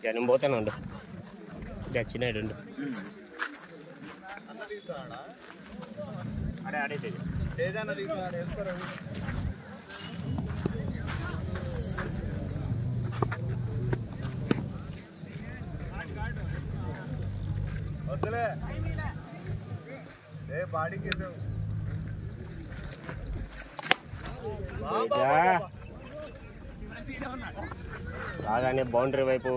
నేను పోతాను ఉండు చిన్న ఉండు అడే అడైతే వద్దులే ఏ బాడీకి రాగానే బౌండరీ వైపు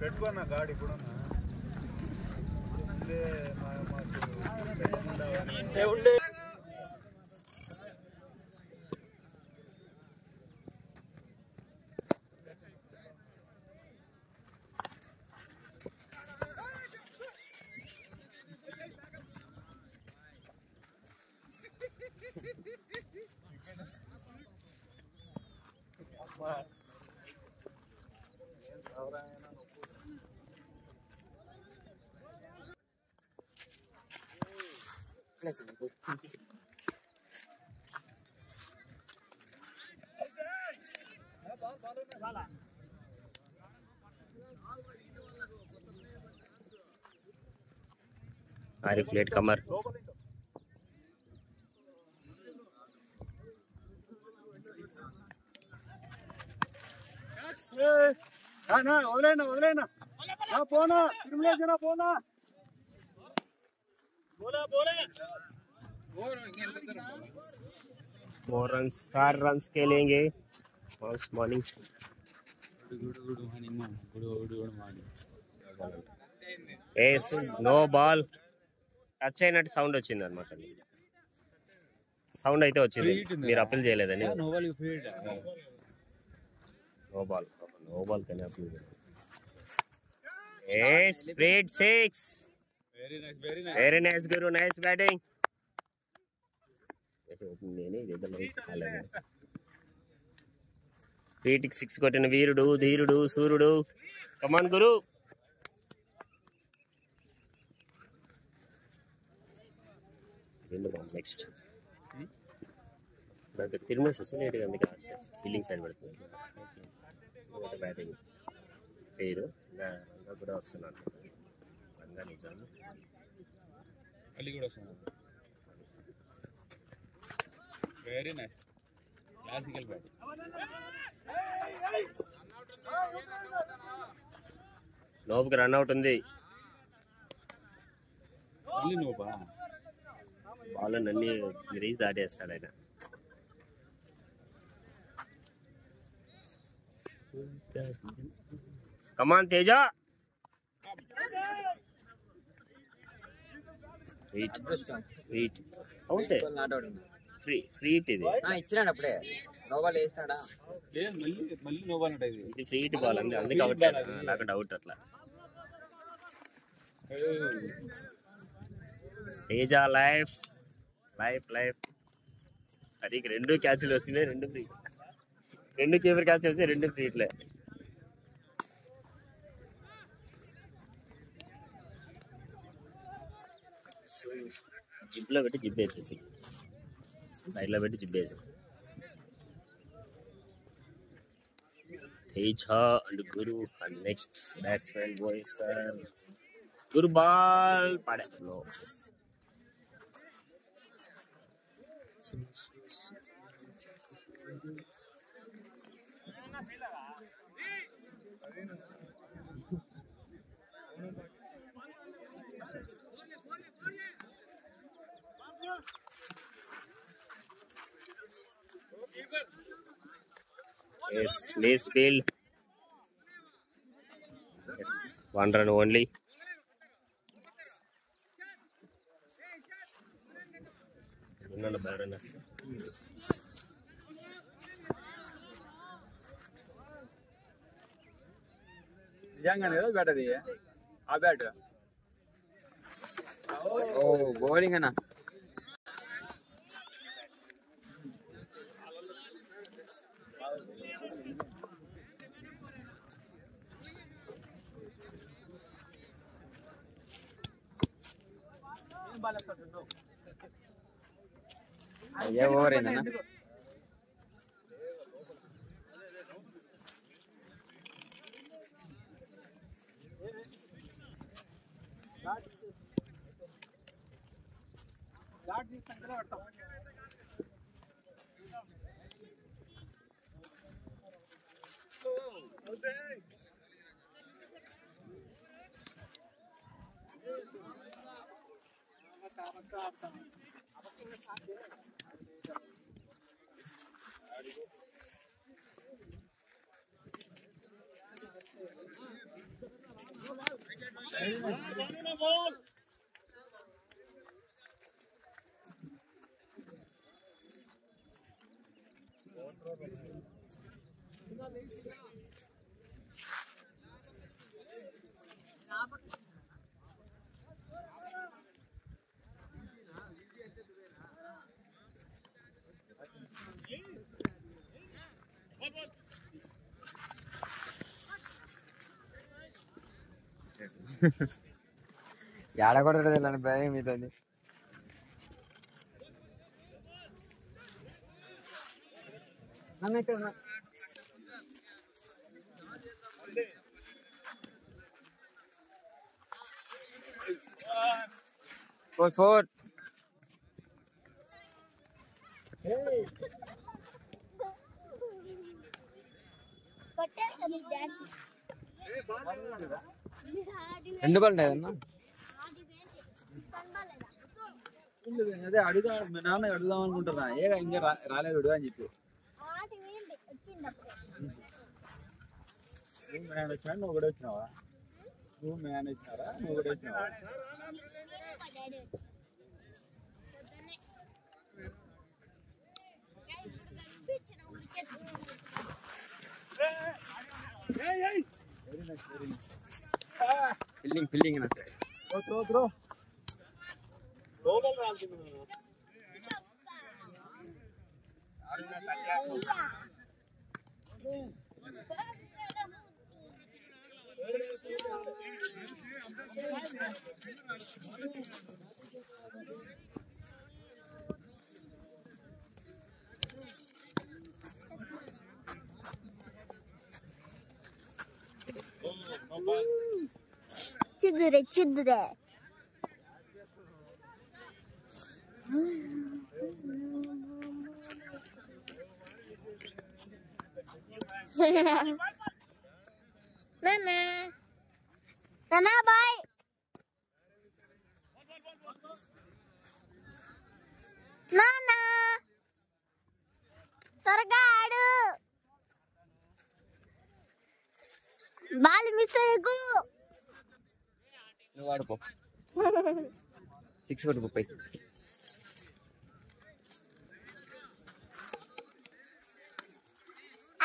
పెట్టుకున్నా గాడి కూడా आरिफ लेट कमर వదిలేనా పోనా తిరుమలేసిన పోనా फोर रन्स 4 रन्स खेलेंगे first morning yes no ball touch అయినట్టు సౌండ్ వచ్చింది అన్నమాట సౌండ్ అయితే వచ్చింది మీరు అప్పీల్ చేయలేదని నో బాల్ కానీ appeal yes spread 6 very nice గురు నైస్ బ్యాటింగ్ నేనే ఇద్దరు వీటికి 6 కొట్టిన వీరుడు ధీరుడు సూర్యుడు కమాన్ గురు నెక్స్ట్ తిరుమల చూసి అందుకే ఫీల్డింగ్ సైడ్ పడుతుంది బ్యాటింగ్ పేరు రంగా కూడా వస్తున్నాను రంగా నిజాము అలీ కూడా వస్తున్నాను వెరీ నైస్ క్లాసికల్ బ్యాటింగ్ నోబ్కి రన్అట్ ఉంది మళ్ళీ నోబా బాల్ అన్ని రీచ్ దాటేస్తాడు ఆయన కమాన్ తేజ వెయిట్ అవుతే ఫ్రీ ఇది ఇచ్చినాడు అప్పుడే నోబాల్ వేసినాడా మళ్ళీ నోబాల్ ఇది ఫ్రీ బాల్ అండి అందుకే అవుట్ లేకుండా అవుట్ అట్లా తేజ లైఫ్ అది 2 క్యాచ్లు వచ్చినాయి 2 ఫ్రీ 2 కీపర్ క్యాచ్ వచ్చి 2 ఫ్రీట్లే జిబ్లో పెట్టి జిబ్ వేసేసి సైడ్లో పెట్టి జిబ్ వేసి Teja and Guru and next batsmen boys Guru ball పడే yes miss field yes 1 run only ఉన్నన్న బారన్న నిజంగానే కదా బ్యాట్ అది ఆ బ్యాట్ ఓ బౌలింగ్ అన్న అయ్యా ఓవర్ అయిందన్నా. ఏడ కొడతాడు వెళ్ళండి భయం మీతో. ఫోర్ ఫోర్ రెండు బాల్ ఉంటాయన్నా. అదే అడుగుదా మీ నాన్న అడుగుదాం అనుకుంటున్నా. ఇంకా రాలేదు అని చెప్పి నువ్వు మేనేజ్మెంట్ నువ్వు కూడా వచ్చినావా? నువ్వు మేనేజ్మెంటారా నువ్వు కూడా వచ్చినావా? ఫీల్డింగ్ ఫీల్డింగ్ చిద్దురే చిద్దురే నానా నానా బాయ్. నానా త్వరగా ఆడు. బాల్ మిస్ అయ్యకు. నువ్వు ఆడుకో. 6 కొట్టు 30.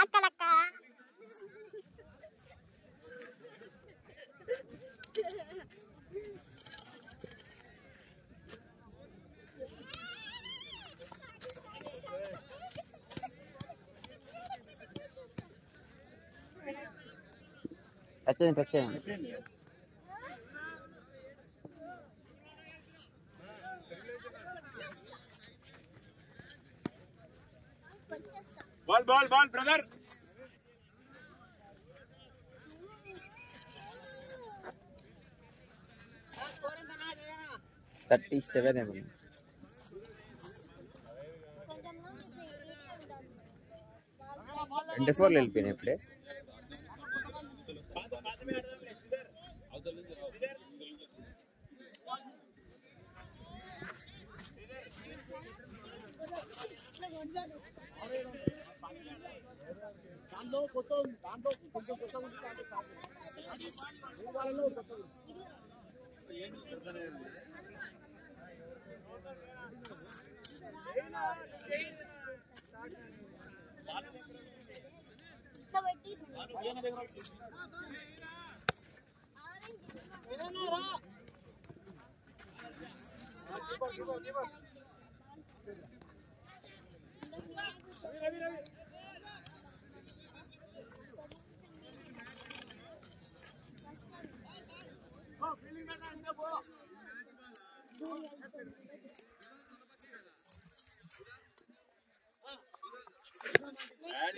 అక్కడక్క టచ్ చేయండి. Ball ball ball brother. 37 ఏమో. 24 వెళ్ళిపోయినాయి ఇప్పుడే.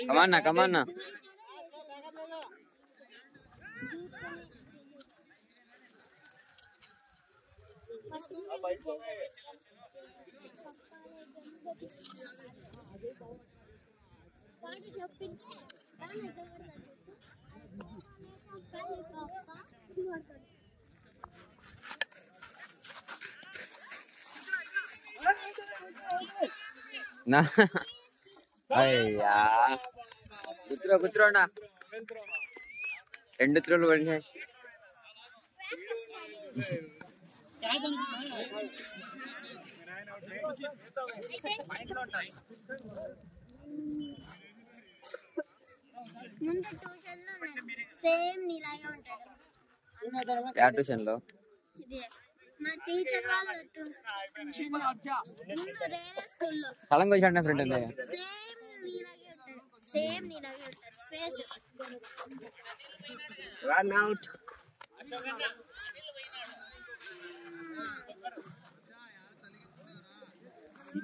కమాన్నా కమాన్నా నా అయ్యా కుతురోనా 2 త్రోలు పడినాయి. ముందు ట్యూషన్ లో సేమ్ నీలాగే ఉంటాడు. యా ట్యూషన్ లో? ఇదే మా టీచర్ వాళ్ళ ట్యూషన్ లో ముందు వేరే స్కూల్లో సలంగా వచ్చాడు ఫ్రెండ్ అండి. సేమ్ నీలాగే ఉంటాడు ఫేస్. Run out.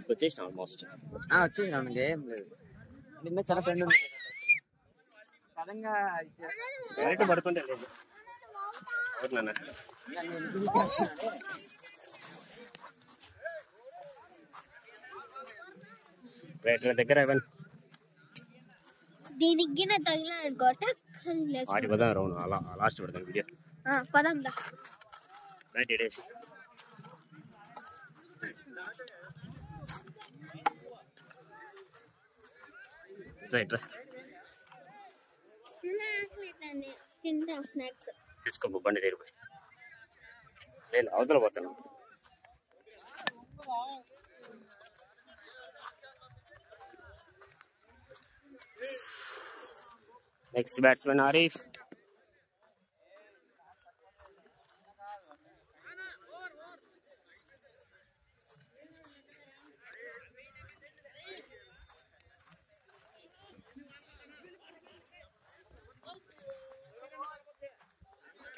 వచ్చేసిన ఆల్మోస్ట్. వచ్చేసిన ఏం లేదు. నిన్న చాలా ఫ్రెండ్ ఉంది సడన్గా డైరెక్ట్ పడుకుంటే లేదు. అవునా రైట్ దగ్గర ఇవ్వండి. దీనికి తగిలాడుకోట వాటి పదం రౌండ్ అలా లాస్ట్ పెడతాను వీడియో. పదం రైట్ ఎడేసి రైట్ తింటా స్నాక్స్ తెచ్చుకో బండి తీరిపోయి. నేను అవతల పోతాను. Next batsmen Arif.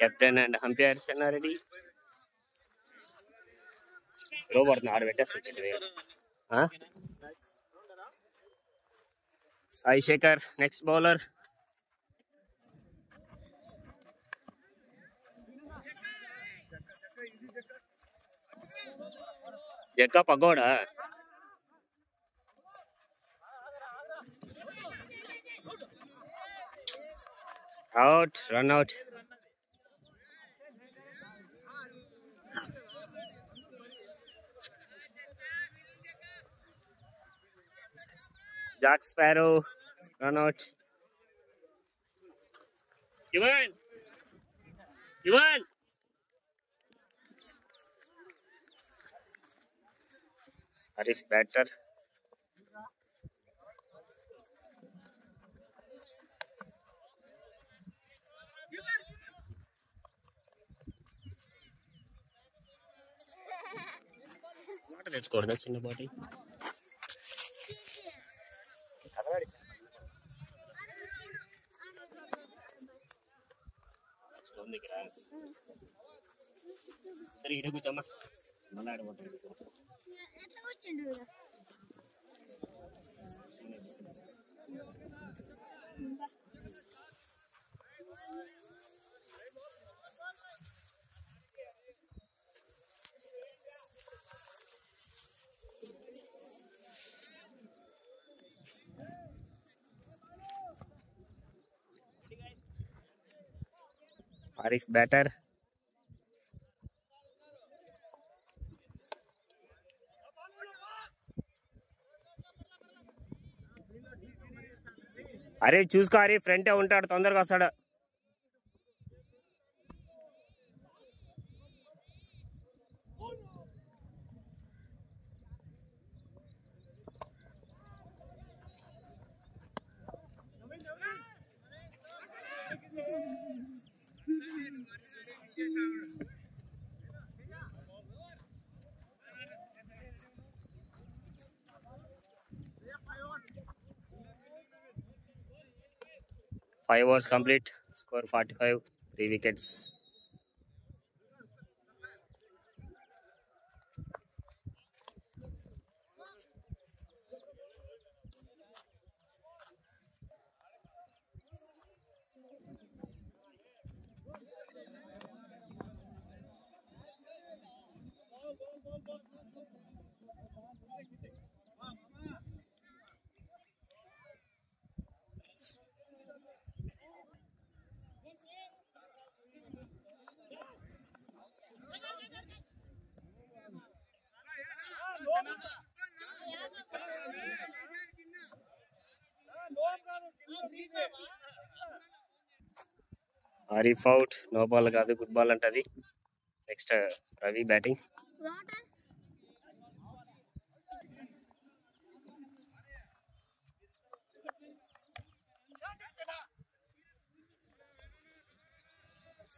Captain and umpire Chennareddy. లో పడుతుంది ఆడ పెట్టేస్తుంది. Sai Shekhar next bowler. జగ్గా పగోడా. Out. Run out. Jack Sparrow, run out. Yuvan! Arif batter. What let's go. That's in the body. సరే ఇడ కూర్చోమ్మా. మళ్ళీ ఆడబోతుంది. ఎట్లా వచ్చిండు 'Arif batter. అరే చూసుకో అరే ఫ్రంటే ఉంటాడు తొందరగా వస్తాడు. Five overs complete. Score 45. 3 wickets. Arif out, no ball కాదు, గుడ్ బాల్ అంటది. Next Ravi batting. Water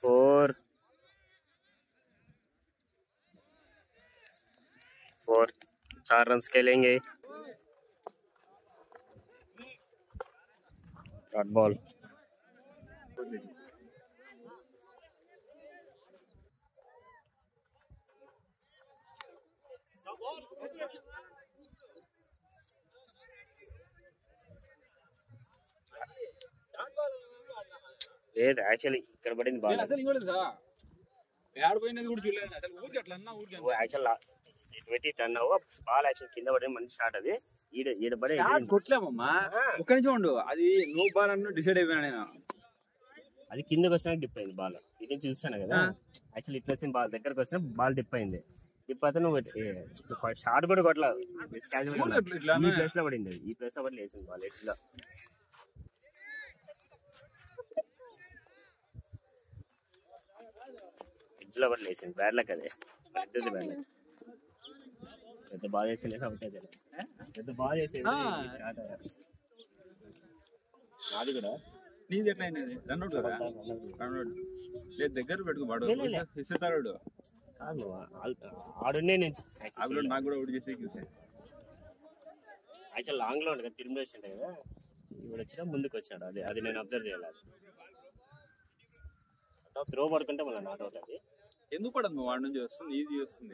4 4 runs खेलेंगे. Dot ball. లేదు యాక్చువల్లీ ఇక్కడ పడింది బాల్. అసలు ఇవ్వలేదు సార్, ఏడిపోయినది కూడా చూడలేదు అసలు. ఊరికి అట్లా అన్నా ఊరికి యాక్చువల్ పెట్టి టర్న్ అవ్వ బాల్ యాక్చువల్ కింద పడి మంచి షాట్. అది ఈడ పడే కొట్టలేమమ్మా. ఒక్క నిమిషం ఉండు, అది నో బాల్ అన్న డిసైడ్ అయిపోయినా నేను. అది కిందకి వచ్చినా డిప్ అయింది బాల్. ఇది చూస్తాను కదా యాక్చువల్లీ ఇట్లా వచ్చిన బాల్ దగ్గరకు వచ్చిన బాల్ డిప్ అయింది. డిప్ అయితే నువ్వు షాట్ కూడా కొట్టలేదు, ఈ ప్లేస్ లో పడింది. ఈ ప్లేస్ లో పడి వేసింది బాల్ ఎట్లా. ఎడ్జ్ లో పడి వేసింది. బ్యాడ్ లక్ అదే, పెద్దది బ్యాడ్ లక్. పెద్ద బాల్ వేసి అవుట్ అయితే పెద్ద బాల్ వేసేది షాట్. నాది కూడా నీది ఎట్లా అయినది? రన్అట్ కదా, రన్అట్ లేదు. దగ్గర పెట్టుకోవాడు ఇస్తాడు కాదు ఆడునే. నేను నాకు కూడా అవుట్ చేసి యాక్చువల్ లాంగ్ లో ఉండగా తిరిగి వచ్చింటాయి కదా, ఇప్పుడు వచ్చినా ముందుకు వచ్చాడు. అది నేను అబ్జర్వ్ చేయలేదు. త్రో పడుకుంటే మళ్ళీ నాట్ అవుట్. అది ఎందుకు పడదు? వాడి నుంచి వస్తుంది, ఈజీ వస్తుంది.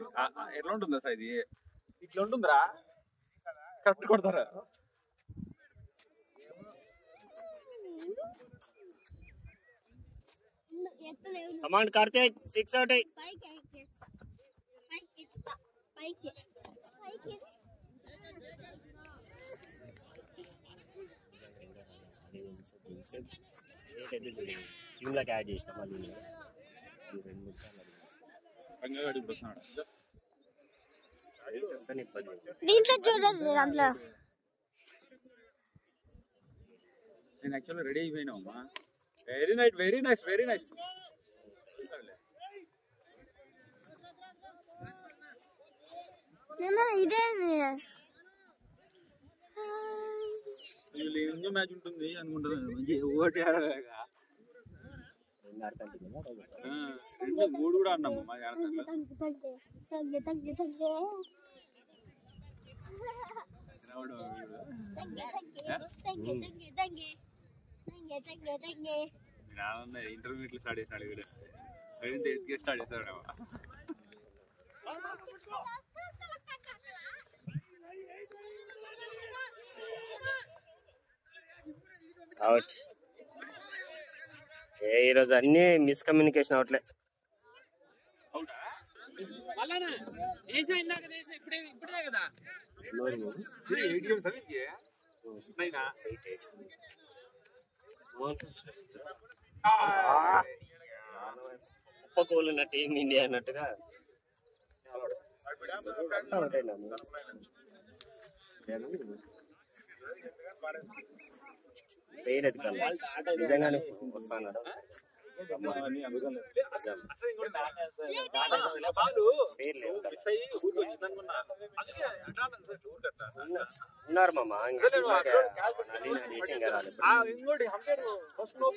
ఎట్లా ఉంటుందా సార్ ఇది? ఇట్లా ఉంటుందిరా, కరెక్ట్ కొడతారా? Command Karthik 6 out. టీమ్ లోకి యాడ్ చేసిన మళ్ళీ 2-3 సార్లు దీంట్లో చూడదు. దాంట్లో నేను యాక్చువల్గా రెడీ అయిపోయినా అమ్మా. Very nice, very nice, very nice. ఇదే ఇంకో మ్యాచ్ ఉంటుంది అనుకుంటుంది. ఒకటి మూడు కూడా అన్నాము మా ఇంటర్మీడియట్ స్టార్ట్ చేస్తాడు వీడు. స్టార్ట్ చేస్తాడు. అవుట్. ఈరోజు అన్ని మిస్కమ్యూనికేషన్ అవుట్లే. కుప్పకోలు ఉన్న టీం ఇండియా అన్నట్టుగా అవుట్ అయినా. పేరు నిజంగానే వస్తాను. ఉన్నారు మామ ఇంకోటి ఫస్ట్ లో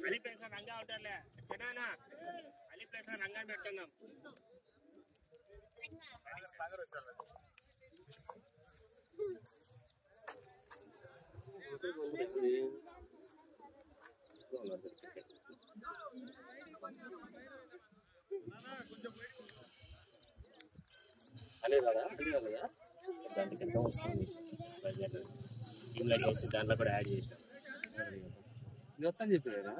అలీ ప్లేస్ రంగా ఉంటారులే చిన్న అలీ ప్లేస్ రంగా పెట్టుకుందాం. దాంట్లో ఎంత వస్తుంది టీంలోకి వేసి దాంట్లో కూడా యాడ్ చేసినాం. మొత్తం చెప్పారా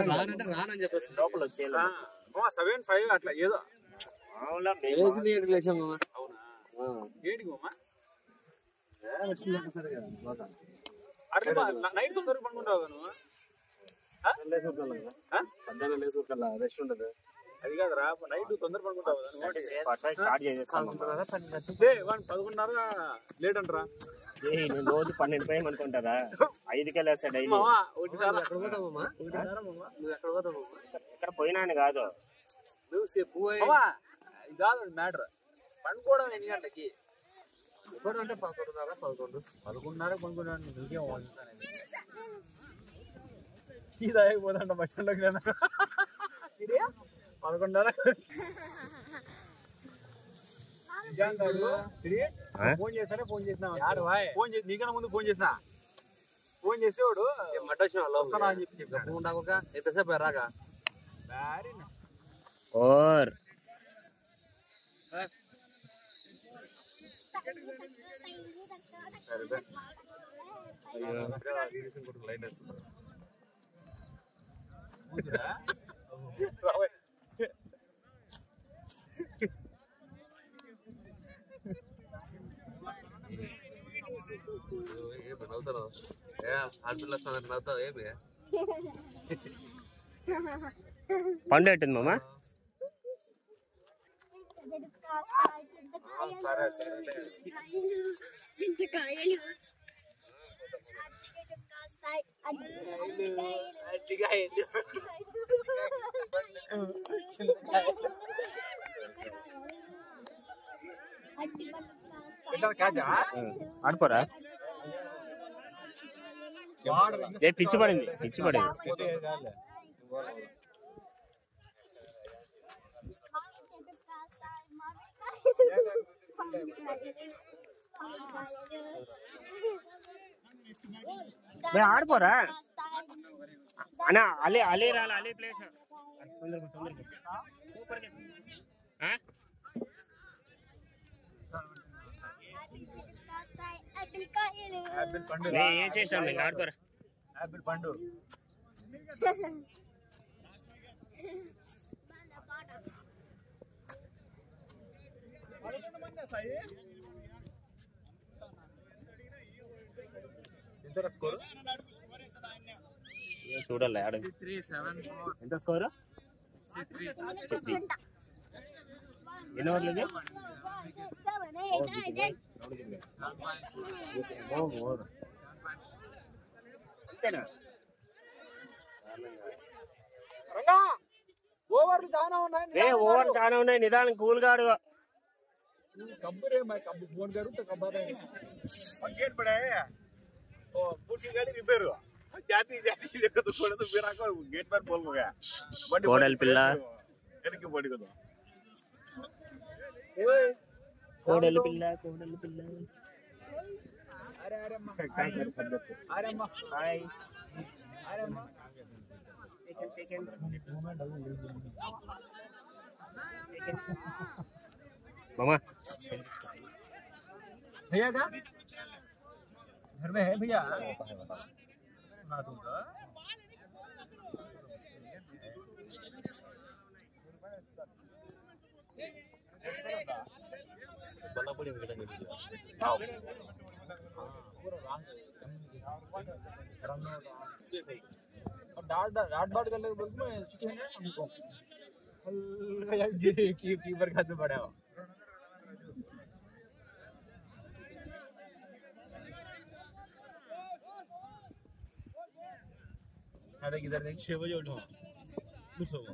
రానంటే రానని చెప్పేసి లోపల వచ్చేలా 7-5 అట్లా ఏదో. అవునా అవునా ఏంటి నైట్ తొందరగా పడుకుంటావు నువ్వు రెస్ట్ ఉండదు. అది కాదురా నైట్ తొందర పడుకుంటావు స్టార్ట్ చేసేస్తాను. 11:30 లేట్ అంటారా నేను రోజు 12 పైన అనుకుంటారా 5కే లేస్తా డైలీ. ఎక్కడ పోయినాను కాదు ఇది కాదు మ్యాటర్. పండుకోవడం ఎన్ని గంటలకి? అంటే 11:30 11:30 నీకేం టీ తాగకపోతాంట బస్ స్టాండ్లోకి 11:30 ఫోన్ చేస్తానే ఫోన్ చేసిన నీకన్నా ముందు ఫోన్ చేసిన ఫోన్ చేసేవాడు మట్ట వచ్చిన వస్తానా అని చెప్పి చెప్పా. ఎంతసేపు రాగా ఓర్ లైట్ వేసుకుంటా. నవ్వుతాను ఆడపిల్ల వస్తాను నవ్వుతావు ఏమి పండు ఎట్టింది మామ? సరే సరే ఆడుకోరా? ఏ పిచ్చి పడింది పిచ్చి పడింది. ఆడుకోరా అన్నా? అలే అలే రాలే అలే ప్లేస్ వేసేసాం ఇంకా ఆడుకోరా. యాపిల్ పండు ఎంత స్కోర్? చూడాలి ఆడ ఎంత స్కోర్? ఎన్ని ఓవర్లు ఇది? అంతేనా? ఓవర్లు చాలా ఉన్నాయి. ఓవర్ చాలా ఉన్నాయి. నిదానం కూల్ గాడు. कब्बरे मैं कब फोन करूं तो कब आता है गेट पड़ा है ओ पूरी गाड़ी रिपेयर हुआ जाती जाती देखो तो थोड़ा तो फिर आकर गेट पर बोल गया कोडल पिल्ला कहीं की बॉडी को तो कोडल पिल्ला अरे अरे अम्मा अरे अम्मा हाय अरे अम्मा मामा भैया का घर में है भैया ना दूंगा बल्लापुरी विकेट डाट बाट करने के बोलते मैं चिकन है हमको हल्का जी कीपर का तो बड़ा हो अरे किधर देख 6 बजे उठो कुछ होगा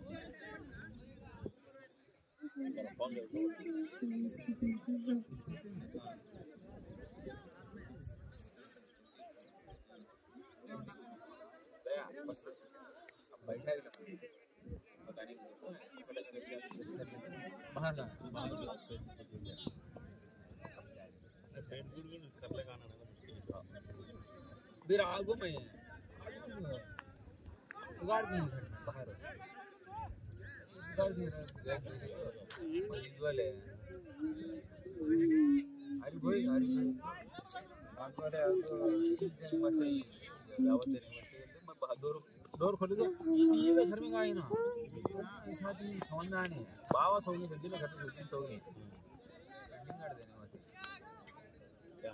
बैठा पता नहीं बाहर ना कर लेगा ना फिर आगो में उगाड़ दी बाहर उगाड़ दी वाले हरी भाई आगो मसे दावत देने मसे बहादुर डोर खोल दो सीधे घर में गए ना इस बात में समझ में आने बाबा सोने गड्डी में घर में सोने पेंडिंग कर देने मसे क्या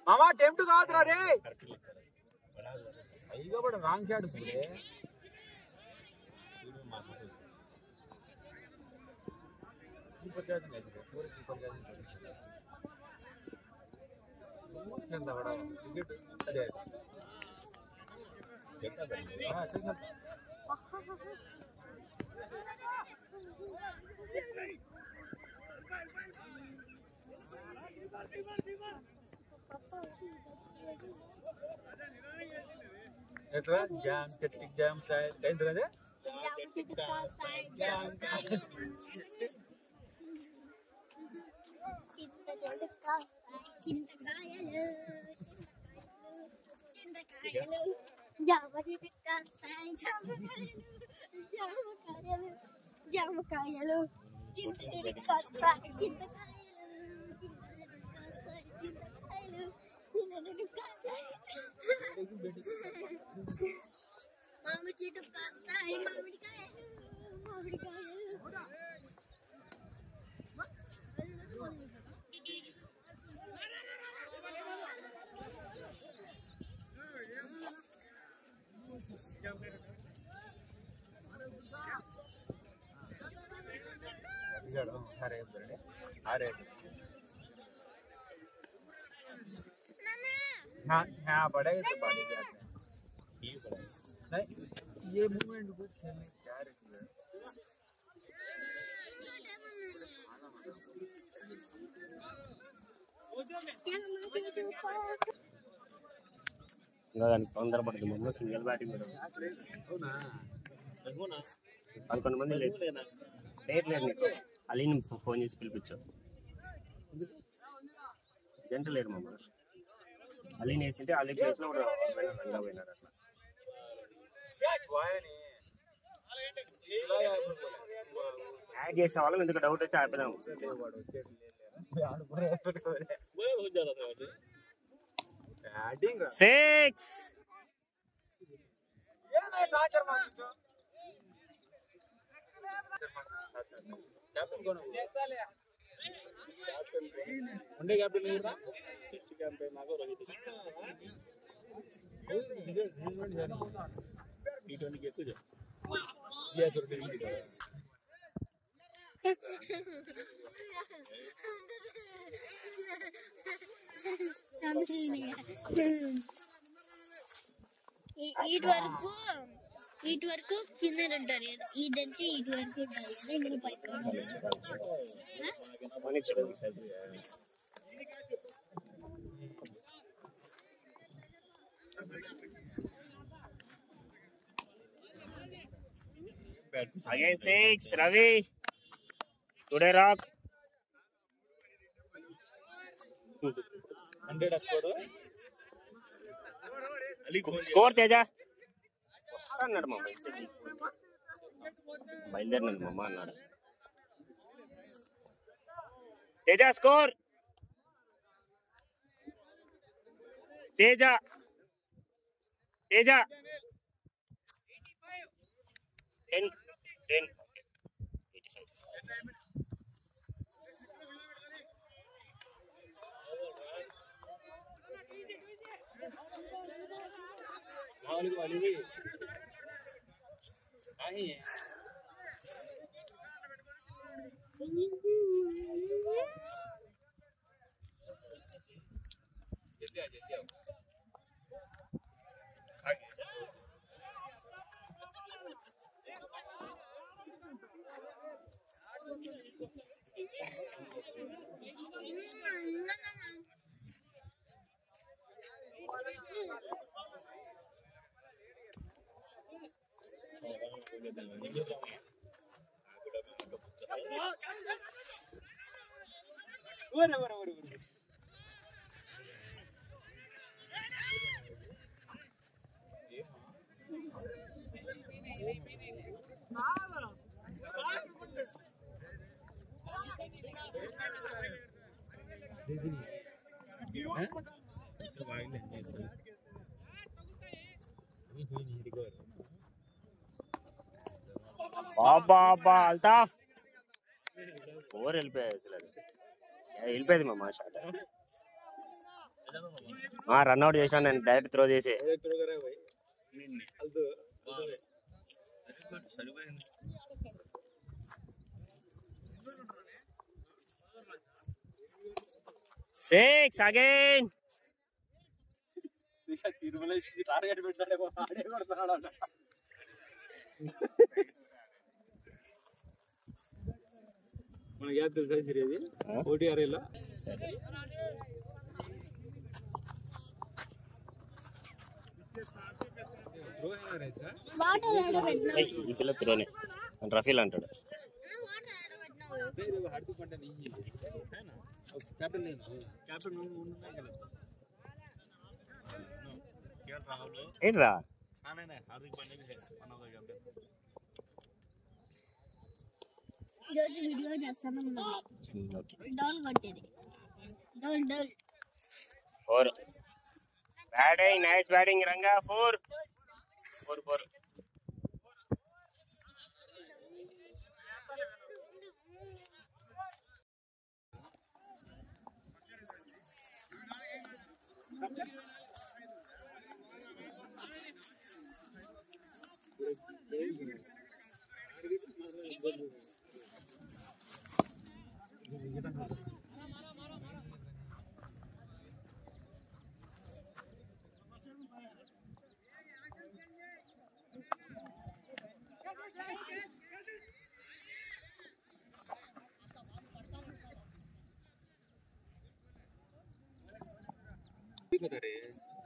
మామా టెంప్ట్ కాదురా రే అయ్యగా కూడా రాంగ్ షాట్ చూడే కీపర్ జాతి లేదు పూరే కీపర్ జాతి చందా బడా వికెట్ అదే हां चल ఎట్లా జామ్ చెట్టిక్ జామ్ స్టైల్ ఏంటది జామ్ చెట్టిక్ స్టైల్ జామ్ చింతకాయలు చింతకాయలు జామకాయలు జామకాయలు జామకాయలు చింతకాయలు మామిడి చెట్టు కాస్తాయి మామిడికాయలు మామిడికాయలు अरे अरे हाँ हाँ बढ़ेगा तो बाली जाते हैं ये बढ़ेगा नहीं ये मूवमेंट को खेलने क्या रखिए తొందర పడుతుంది సింగిల్ బ్యాటింగ్ పదకొండు మంది లేదు నీకు అలీని ఫోన్ చేసి పిలిపించావు జంట లేరు మమ్మ అలీని వేసింటే అలీ ప్లేస్ లో పోయినారు అట్లా యాడ్ చేసే వాళ్ళం ఎందుకు డౌట్ వచ్చి ఆపేదాం సిక్స్ कैप्टन कौन है वनडे कैप्टन नहीं था टेस्ट कैप्टन नागो रोहित टी20 के कुछ ये सर के ఇటు వరకు కింద ఉంటారు ఈ దంచి ఇటు వరకు ఉంటారు ఇంకో pipe Again 6 Ravi today rock 100 score Teja అన్నాడు మా బయలుదేరినాడు మమ్మ అన్నాడు తేజ స్కోర్ తేజ తేజ 10 85 वाली भी नहीं है जल्दी आ బాబా అల్తాఫ్ ఓవర్ వెళ్ళిపోయాయి అసలు అది వెళ్ళిపోయింది మా షాట్ రన్అట్ చేసాను నేను డైరెక్ట్ త్రో చేసి సిక్స్ అగైన్ టార్గెట్ పెట్టాడు మన గ్యాప్ తెలుసా సిరీది ఓటీఆర్ఏలో వాటర్ ఆడబెట్టినావు ఈ పిల్ల త్రోనే రఫీల్ అంటాడు వాటర్ ఆడబెట్టినావు హార్దిక్ పాండ్యా नहीं कैप्टन नहीं कैप्टन उन्होंने गलत केएल राहुल ఏంట్రా नहीं हार्दिक पांड्या भी है वन ऑफ द कैप्टन ఈరోజు వీడియో చేస్తాను డోల్ కొట్టేది డోల్ డోల్ four batting nice batting Ranga four four four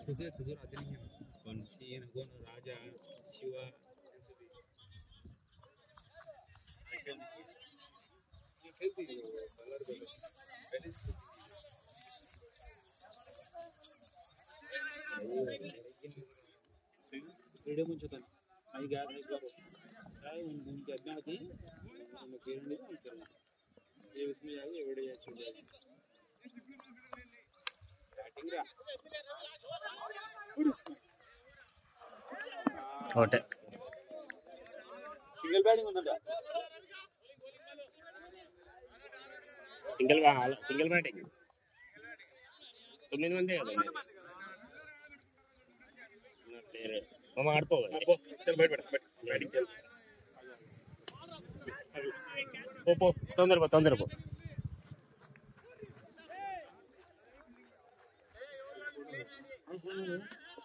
तुझे तुझे आते नहीं है कौन सी कौन राजा शिवा खेलती है कलर वीडियो कुछ होता आई गया एक बार चाहे उनके अज्ञा होती उन्हें केरल नहीं चलना ये उसमें जाएगी वीडियो छूट जाएगी ఒకటే సింగిల్ బ్యాటింగ్ ఉందా సింగిల్ బ్యాటింగ్ 9 మంది కదా ప్లేయర్ మామ ఆడిపో పో తొందర పో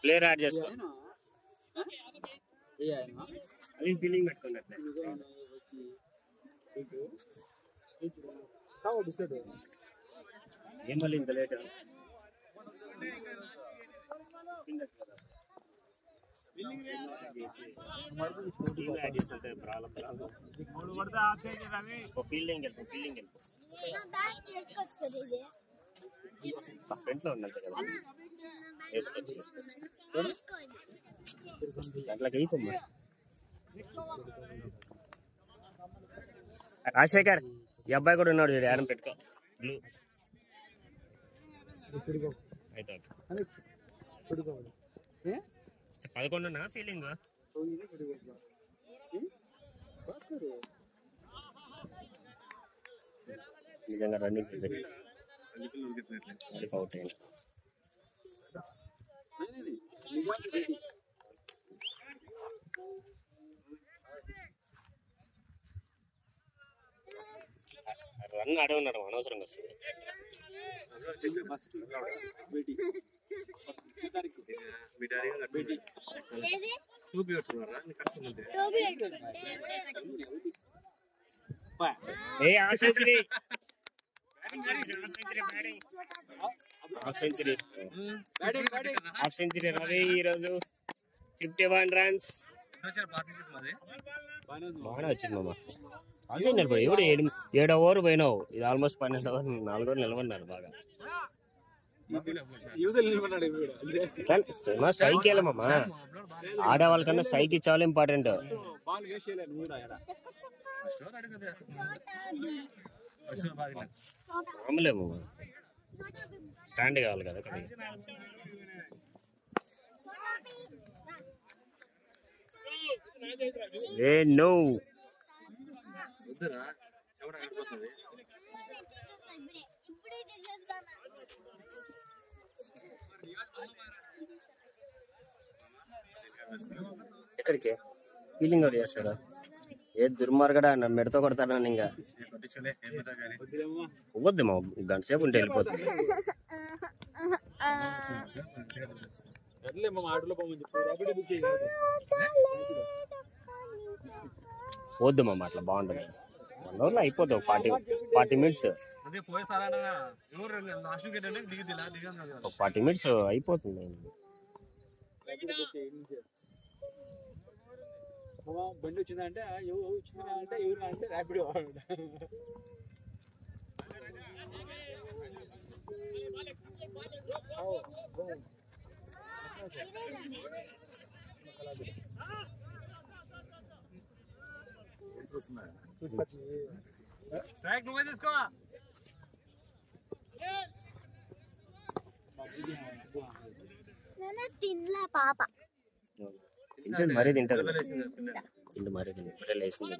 ప్లేయర్ యాడ్ చేసుకో అది ఫీలింగ్ పెట్టుకున్నట్లే ఏం మళ్ళీ ఇంత లేట్ ఫీల్డింగ్ ఫ్రంట్ లో ఉన్నది కదా వేసుకోవచ్చు అట్లా అయిపోమ్మా రాజశేఖర్ ఈ అబ్బాయి కూడా ఉన్నాడు చూడు యారం పెట్టుకో బ్లూ అయితే 11 ఫీలింగ్ నిజంగా రన్నింగ్ అవుట్ అయింది రన్ ఆడే ఉన్నాడు అనవసరంగా వస్తుంది హాఫ్ సెంచరీ రవి ఈరోజు 51 రన్స్ బాగానే వచ్చింది మామ నిలబడి ఎవడు 7 ఓవర్ పోయినావు ఇది ఆల్మోస్ట్ 12 ఓవర్ 4 ఓవర్ నిలబడినారు బాగా స్ట్రైక్ వెళ్ళమమ్మా ఆడేవాళ్ళకన్నా స్ట్రైక్ చాలా ఇంపార్టెంట్ మామూలేమమ్మా స్టాండ్ కావాలి కదా ఏ నో వద్దురా చెమట కడిపోతుంది. ఇప్పుడే తీసేస్తాను. ఎక్కడికి ఫీలింగ్ అవుట్ చేస్తాడా? ఏ దుర్మార్గడా నా మెడతో కొడతాడా ఇంకా పోద్ది మా గంట సేపు ఉంటే వెళ్ళిపోతుంది. పోద్దు మామ అట్లా బాగుంటుంది. 1 hour లో అయిపోతుంది. 40 minutes 40 minutes అయిపోతుంది. బండి వచ్చిందంటే ఎవరు వచ్చిందంటే ఎవరు అంటే ర్యాపిడో స్ట్రైక్ నువ్వే తీసుకో. తినలే పాప తింటుంది మరీ తింటుంది. తిండి మరీ తింది ఇప్పుడే లేసింది.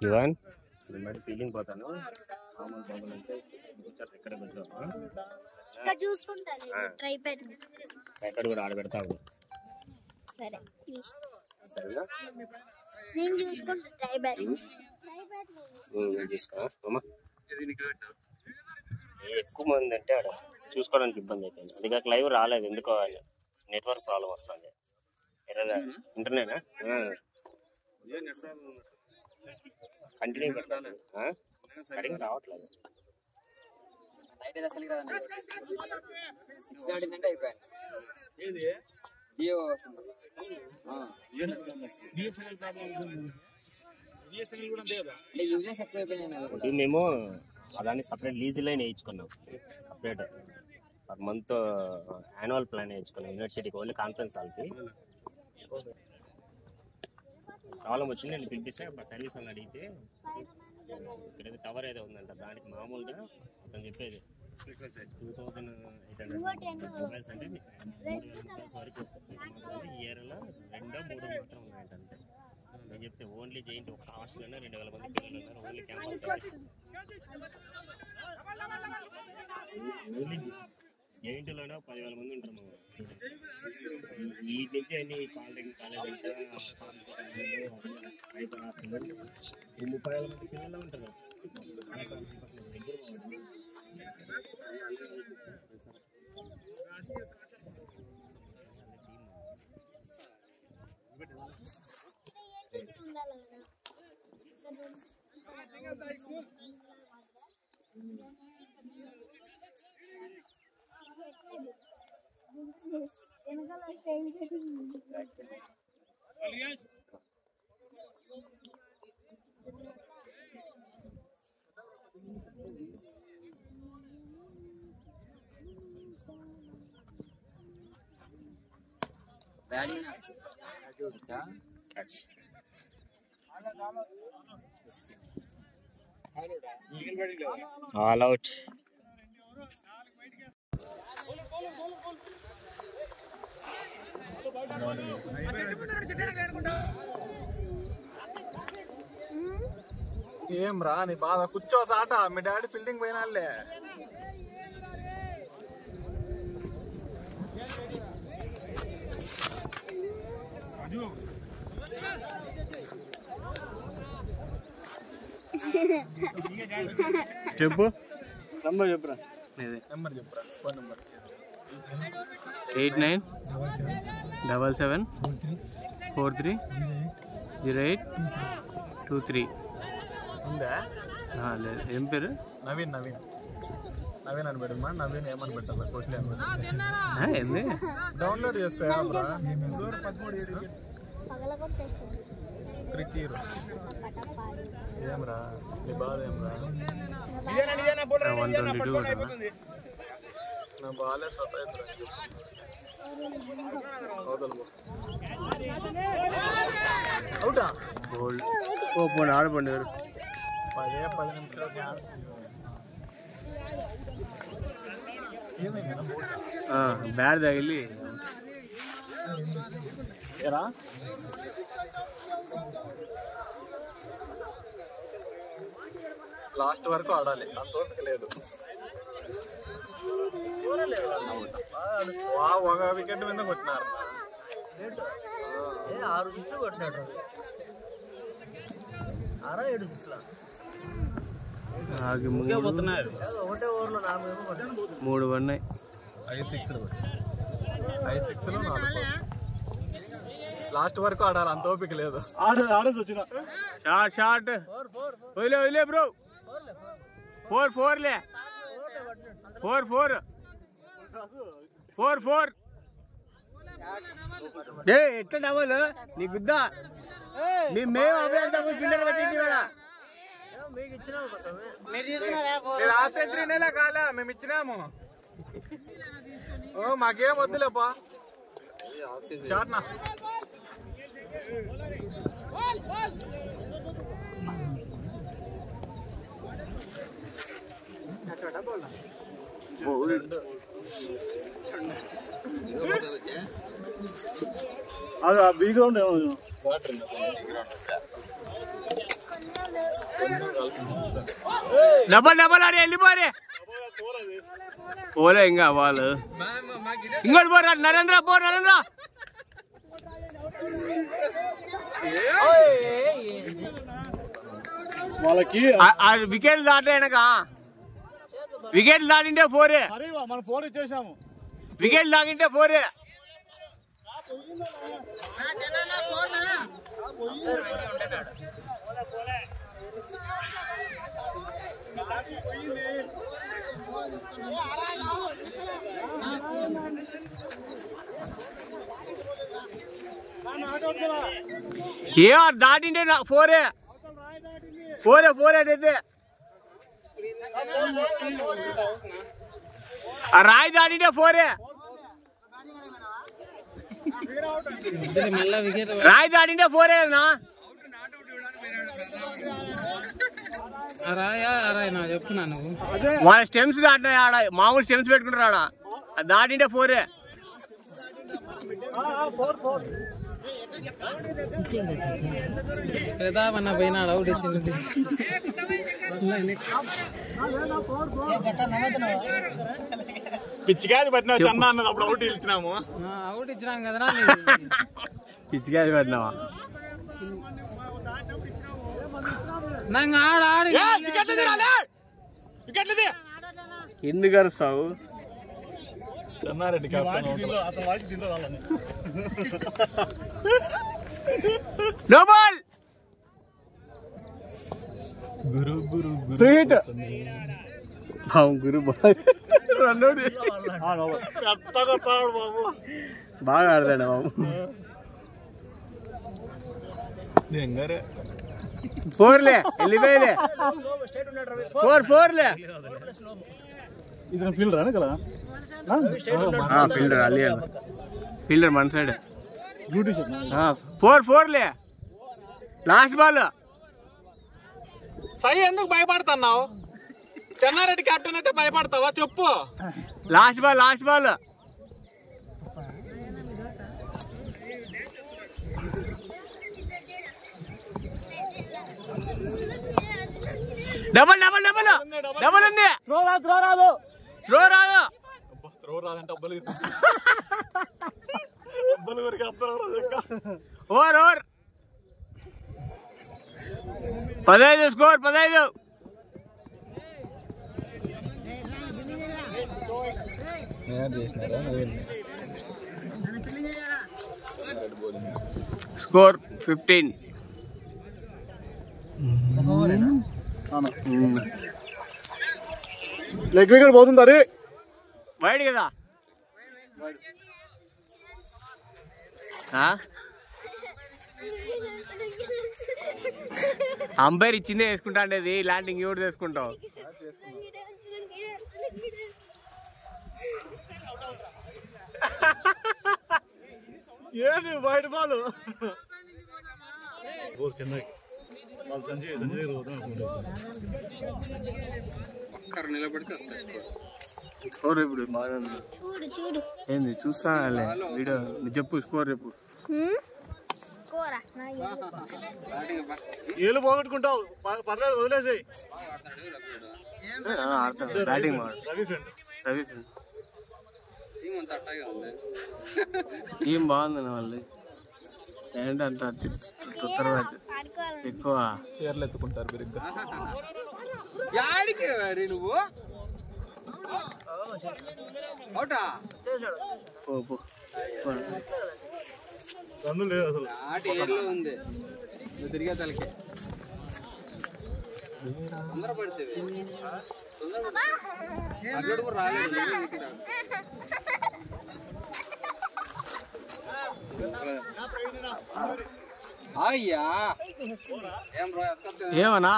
ఇవాన్ మరి ఫీలింగ్ పోతాను. మామూలు బాబులు అంటే ఎక్కడ ఇక్కడ చూసుకుంటాను. ట్రైపాడ్ ట్రైపాడ్ కూడా ఆడబెడతావు. సరే సరేనా? నేను చూసుకుంటా. ట్రైపాడ్ నేను తీసుకో అమ్మా. ఎక్కువ మంది అంటే ఆడ చూసుకోవడానికి ఇబ్బంది అయిపోయింది. అది కాక లైవ్ రాలేదు. ఎందుకో నెట్వర్క్ ప్రాబ్లం వస్తుంది. ఇంటర్నేనా కంటిన్యూ పెట్టాలి. సరిగ్గా రావట్లేదు. అసలు కదండి 6 దాటిందంటే అయిపోయాయి. జియో అంటే యూజెస్ ఎక్కువ అయిపోయినాయి. మేము అదాన్ని సపరేట్ లీజ్ లైన్ వేయించుకున్నాం. Separate per month annual plan వేయించుకున్నాం. యూనివర్సిటీకి ఓన్లీ కాన్ఫరెన్స్ హాల్కి ప్రాబ్లం వచ్చింది. నేను పిలిపిస్తే సర్వీస్ అని అడిగితే ఇక్కడ టవర్ ఏదో ఉందంట. దానికి మామూలుగా అతను చెప్పేది 2800 మొబైల్స్ అంటే 3000 వరకు ఈ ఏరియాలో 2-3 మాత్రం ఉన్నాయంట. అంతే నేను చెప్తే ఓన్లీ జెయింట్ ఒక హాస్టల్లోనే 2000 మంది పిల్లలు ఉన్నారు. ఓన్లీ క్యాంపస్ ఓన్లీ జెయింట్లోనే 10,000 మంది ఉంటారు. మా ఈ నుంచి అన్ని కాలేజ్ అంటే 30,000 మంది పిల్లలు ఉంటారు. All out. ఏం రా నీ బాధ? కూర్చో తాట. మీ డాడీ ఫీల్డింగ్ పోయినాలే. చెప్పు నంబర్ చెప్పురా. నెంబర్ చెప్పురా. ఫోన్ నెంబర్ 8977430823 ఉందా? లేదు. ఏం పేరు? నవీన్ నవీన్ నవీన్ అని పెట్టమ్మా. నవీన్ ఏమని పెట్టాలి? కోట్లీ అని ఏంది? డౌన్లోడ్ చేసుకో. ఏమరా నీ బాధ? ఏమరా 122 బాలే అవుటా పోండి ఆడపండి 10 నిమిషాలు బ్యాడ్ తగిలి లాస్ట్ వరకు ఆడాలి అంత ఓపిక లేదు ఒక వికెట్ మీద కొట్టినారు 6 సిక్స్లు కొట్టినాడు 6-7 సిక్స్లా ఒకటే ఓవర్లో 3 పడినాయి 5 సిక్స్లు లాస్ట్ వరకు ఆడాలి అంత ఓపిక లేదు ఆడేసి వచ్చిన షార్ట్ వదిలే బ్రో 4 లే 4 ఎట్లా డబల్ నీ గుద్దా మేము అభ్యర్థి ఫిల్డర్ పెట్టింది కదా నెల కాలే మేము ఇచ్చినాము మాకేం వద్దులేపా షార్ట్ నా అది బీ గ్రౌండ్ డబల్ ఆడి వెళ్ళిపోరే పోలే ఇంకా వాళ్ళు ఇంకోటి పోరా నరేంద్ర వాళ్ళకి వికెట్లు దాటాక వికెట్లు దాటింటే 4 మనం 4 ఇచ్చేసాము వికెట్లు దాటింటే 4 ఏ దాటింటే 4 అయితే రాయి దాటింటే 4 రాయి దాటింటే 4 నా చెప్తున్నా నువ్వు వాళ్ళ స్టెమ్స్ దాటినాయి ఆడ మామూలు స్టెమ్స్ పెట్టుకుంటారు ఆడ దాటింటే 4 ప్రతాపన్న పోయినాడు అవుట్ ఇచ్చింది పిచ్చికాయలు పట్టినా అన్న అన్నది అప్పుడు అవుట్ ఇచ్చినాము అవుట్ ఇచ్చినాం కదరా పిచ్చికాయ పడినావా ఎందుకు అరుస్తావు చెన్నారెడ్డి డబల్ గురు బాగా ఆడతాడు బాబు 4 లే వెళ్ళిపోయలే 4 లే ఇది ఫీల్డర్ కదా ఫీల్డర్ అల్లి ఫీల్డర్ మన సైడ్ డ్యూటీ 4 లే లాస్ట్ బాల్ సై ఎందుకు భయపడుతున్నావు చెన్నారెడ్డి కెప్టెన్ అయితే భయపడతావా చెప్పు లాస్ట్ బాల్ డబల్ ఉంది త్రో రాదు రాదంటే over 15 score 15 score 15 leg wicket పోతుంది అరే వైడ్ కదా అంపైర్ ఇచ్చిందే వేసుకుంటా అనేది ల్యాండింగ్ ఎవరు చేసుకుంటావు ఏది వైట్ బాల్ చెన్నై వాళ్ళు సంజయ్ ఒక్కరు నిలబడితే వస్తాయి స్కోర్ ఇప్పుడు బాగా చూడు చూడు ఏంది చూస్తానులే వీడియో చెప్పు స్కోర్ రేపు స్కోరా ఏళ్ళు పోగొట్టుకుంటావు పర్లేదు వదిలేసాయి ఆడతాడు బ్యాటింగ్ రవి ఫ్రెండ్ టీం అంతా అట్టాగే ఉంది టీం బాగుంది వాళ్ళు ఏంటంట ఉత్తర ఎక్కువ చీరలు ఎత్తుకుంటారు బిరిగ్గా యాడికి మరి నువ్వు అవుటా పో రన్ను లేదు అసలు ఆట ఏర్లో ఉంది నువ్వు తిరిగే తలకి తొందర పడితే అడ్డు కూడా రాలేదు అయ్యా ఏమన్నా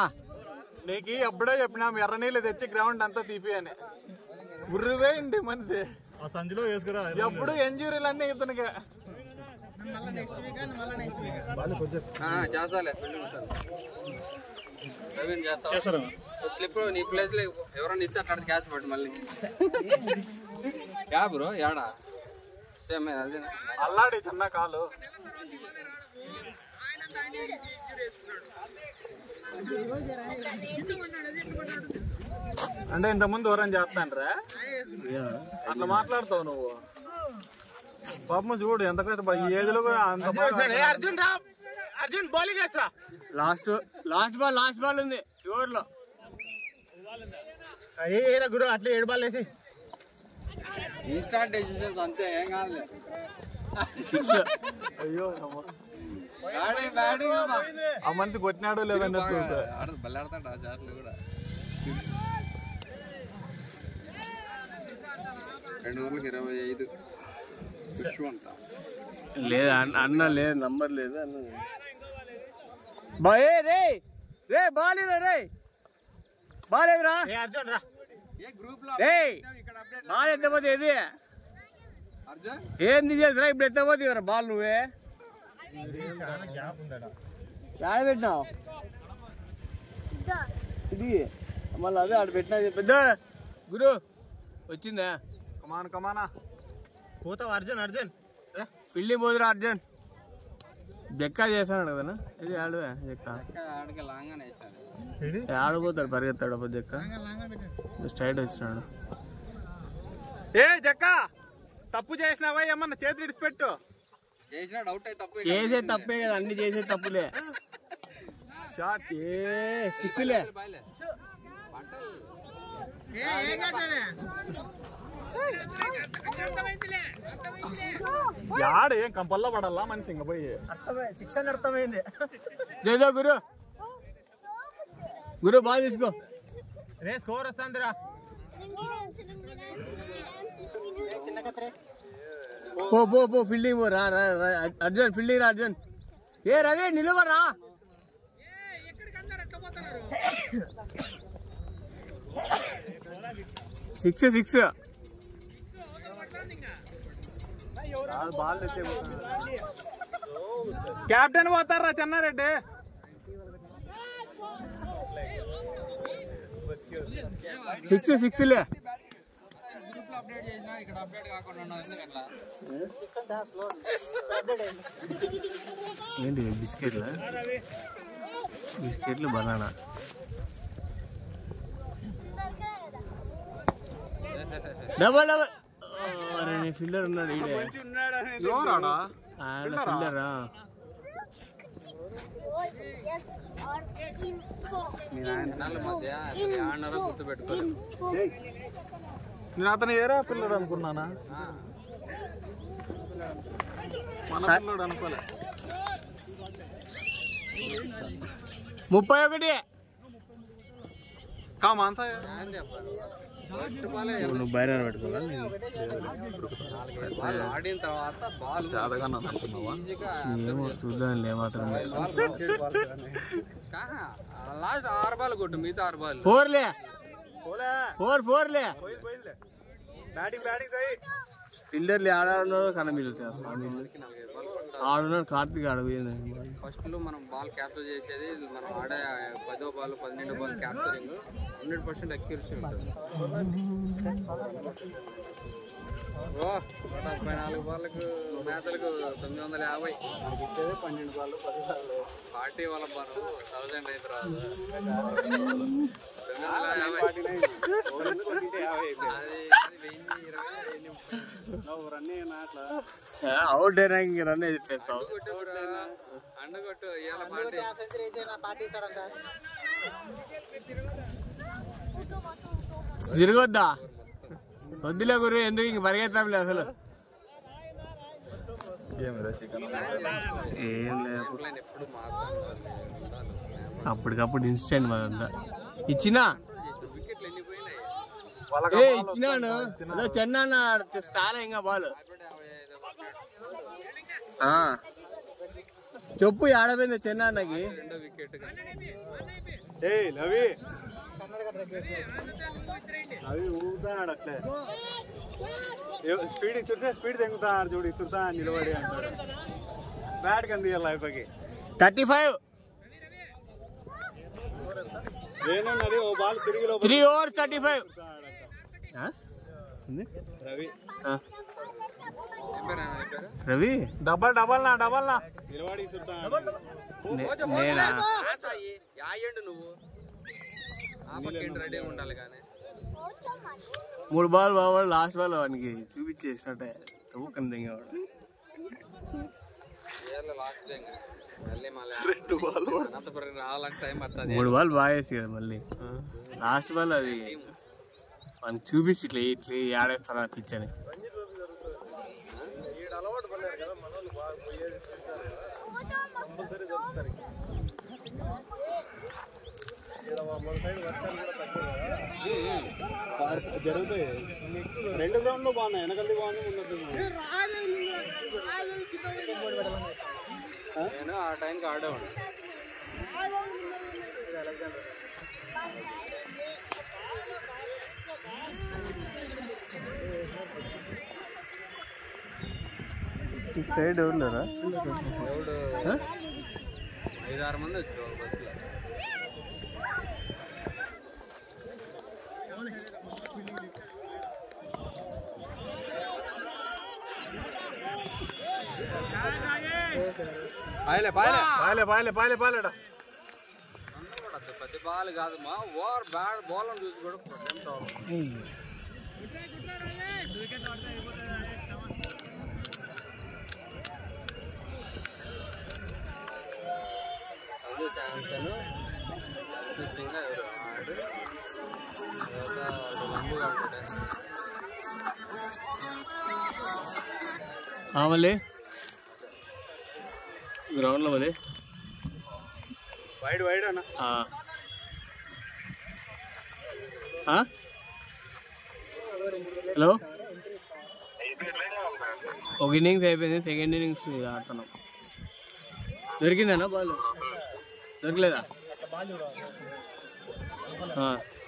నీకు అప్పుడే చెప్పినా ఎర్ర నీళ్ళు తెచ్చి గ్రౌండ్ అంతా తీపి అని ఉర్రువే ఇంటి మంది ఆ సంచిలో వేసుకురా ఎప్పుడు ఎంజూరీలు అన్నీ ఇతనికి చేస్తాలే చేస్తారా స్లిప్ నీ ప్లేస్ లో ఎవరైనా ఇస్తే అట్లా క్యాచ్ పట్టు మళ్ళీ యా బ్రో యాడా సేమ్ అదే అల్లాడి చిన్న కాలు అంటే ఇంతకుముందు ఎవరైనా చేస్తాండ్రా అట్లా మాట్లాడతావు నువ్వు పాపం చూడు ఎంత ఈ ఏజ్ లో కూడా అంత అర్జున్ బౌలింగ్ చేస్తా లాస్ట్ బాల్ ఉంది ఓవర్ లో అయ్యే గురు అట్లా 7 బాల్ వేసి ఇంకా డెసిషన్స్ అంతే ఏం కాదు అయ్యో బ్యాటింగ్ ఆ మనిషి కొట్టినాడో లేదన్నట్టు బల్లాడతాడు ఆ జార్లు కూడా 2 ఓవర్లకు 25 విష్ అంట లేదు అన్న లేదు నంబర్ లేదు అన్న బాయ్ రే బాలేదురా అర్జున్ రా ఏ గ్రూప్ లో ఇక్కడ అప్డేట్ బాల్ ఎత్తపోతే ఏది అర్జున్ ఏంది చేసిరా ఇప్పుడు ఎత్తపోతే కదా బాల్ నువ్వే ఆడ పెట్టినావు ఇది మళ్ళీ అదే ఆడ పెట్టినా పెద్ద గురు వచ్చిందా కమానా పోతావు అర్జున్ ఫీల్డింగ్ పోదురా అర్జున్ జెక్కా చేస్తాడు కదా ఇది ఆడవే జెక్కా ఆడికి లాంగ్ అని వేసినారు ఆడపోతాడు పరిగెత్తాడు అప్పుడు జెక్క స్ట్రైట్ వచ్చినాడు ఏ జక్క తప్పు చేసినావా ఏమన్నా చేతి విడిచిపెట్టు చేసిన డౌట్ అయితే తప్పు చేసే తప్పే కదా అన్ని చేసే తప్పులే షాట్ సిక్స్లే యాడ ఏం కంపల్లో పడాలా మనిషి ఇంకా పోయి 6 అని అర్థమైంది జయదో గురు బాగా తీసుకో రే స్కోర్ వస్తుందిరా పో ఫీల్డింగ్ పో రా అర్జున్ ఫీల్డింగ్ రా అర్జున్ ఏ రవి నిలవరా సిక్స్ క్యాప్టెన్ పోతారా చెన్నారెడ్డి సిక్స్లే గ్రూప్ లో అప్డేట్ చేసినా ఇక్కడ అప్డేట్ కాకుండా ఉన్నది ఎందుకట్లా ఏంటి బిస్కెట్లు బనానా డబల్ ఫిల్లర్ ఉన్నాడు ఫిల్లరా మధ్య ఆడనరా గుర్తు పెట్టుకోలేదు నేను అతను ఏరా పిల్లడు అనుకున్నానా మన పిల్లడు అనుకోలే 31 కామాన్సా నువ్వు బయట పెట్టుకోవాలి వాళ్ళు ఆడిన తర్వాత బాల్ ఏమో చూద్దాం ఏమాత్రం లాస్ట్ 6 బాల్ కొట్టు మిగతా 6 బాల్ ఫోర్లే ఫీల్డర్లు ఆడాడు కనమిలుతాయి ఆడున్నాడు కార్తీక్ ఆడపోయింది. ఫస్ట్ లో మనం బాల్ క్యాప్చర్ చేసేది మనం ఆడే 10వ బాల్ 12వ బాల్ క్యాప్చరింగ్ 100% అక్యురసీ ఉంటుంది. 144 బాళ్ళకు మ్యాచ్లకు 950 12 బాల్ 10 బాల్ 40 వాళ్ళ బాల్ 1000 అయితే రాదు. 950 అవుట్ అయినా ఇంక రన్ చేస్తావు అండగొట్టు తిరగొద్దా వద్దులే గురు ఎందుకు ఇంక పరిగెత్తాంలే అసలు. ఏం లేదు అప్పటికప్పుడు ఇన్స్టెంట్ మదంతా ఇచ్చినా ఇచ్చినాను చెన్న స్థానం ఇంకా బాల్ చెప్పు ఆడపోయింది చెన్న అన్నకి. అవి ఊగుతాడు అట్లే స్పీడ్ ఇస్తుంటే స్పీడ్ తెంగుతాడు చూడు ఇస్తుంటా నిలబడి అంటాడు. బ్యాట్ కంది అయిపోయి 35 ఏనన్నది ఓ బాల్ తిరిగి 3 overs 35 రవి డబల్ నా నిలబడి ఇస్తుంటా నువ్వు రెడీ ఉండాలి కానీ 3 బాల్ బావాడు లాస్ట్ బాల్ వానికి చూపించేసినట్టే తవ్వుకని దిగేవాడు. 3 బాల్ బాగా వేసి కదా మళ్ళీ లాస్ట్ బాల్ అది వానికి చూపించి ఇట్లా ఇట్లా ఆడేస్తారా పిచ్ అని. జరుగుతాయి 2 గ్రౌండ్లు బాగున్నాయి వెనకల్ది బాగుంది ముందు నేను ఆ టైంకి ఆడేవాడు. సైడ్ ఎవరులేరా 5-6 మంది వచ్చారు బస్సులో. పెద్ద బాల్ కాదు మా ఓవర్ బ్యాడ్ బాల్ అని చూసి కూడా శాంసన్ మళ్ళీ గ్రౌండ్ లో మళ్ళీ వైడ్ అన్న హలో ఒక ఇన్నింగ్స్ అయిపోయింది సెకండ్ ఇన్నింగ్స్ ఆడుతున్నాం. దొరికిందన్నా బాల్ దొరకలేదా?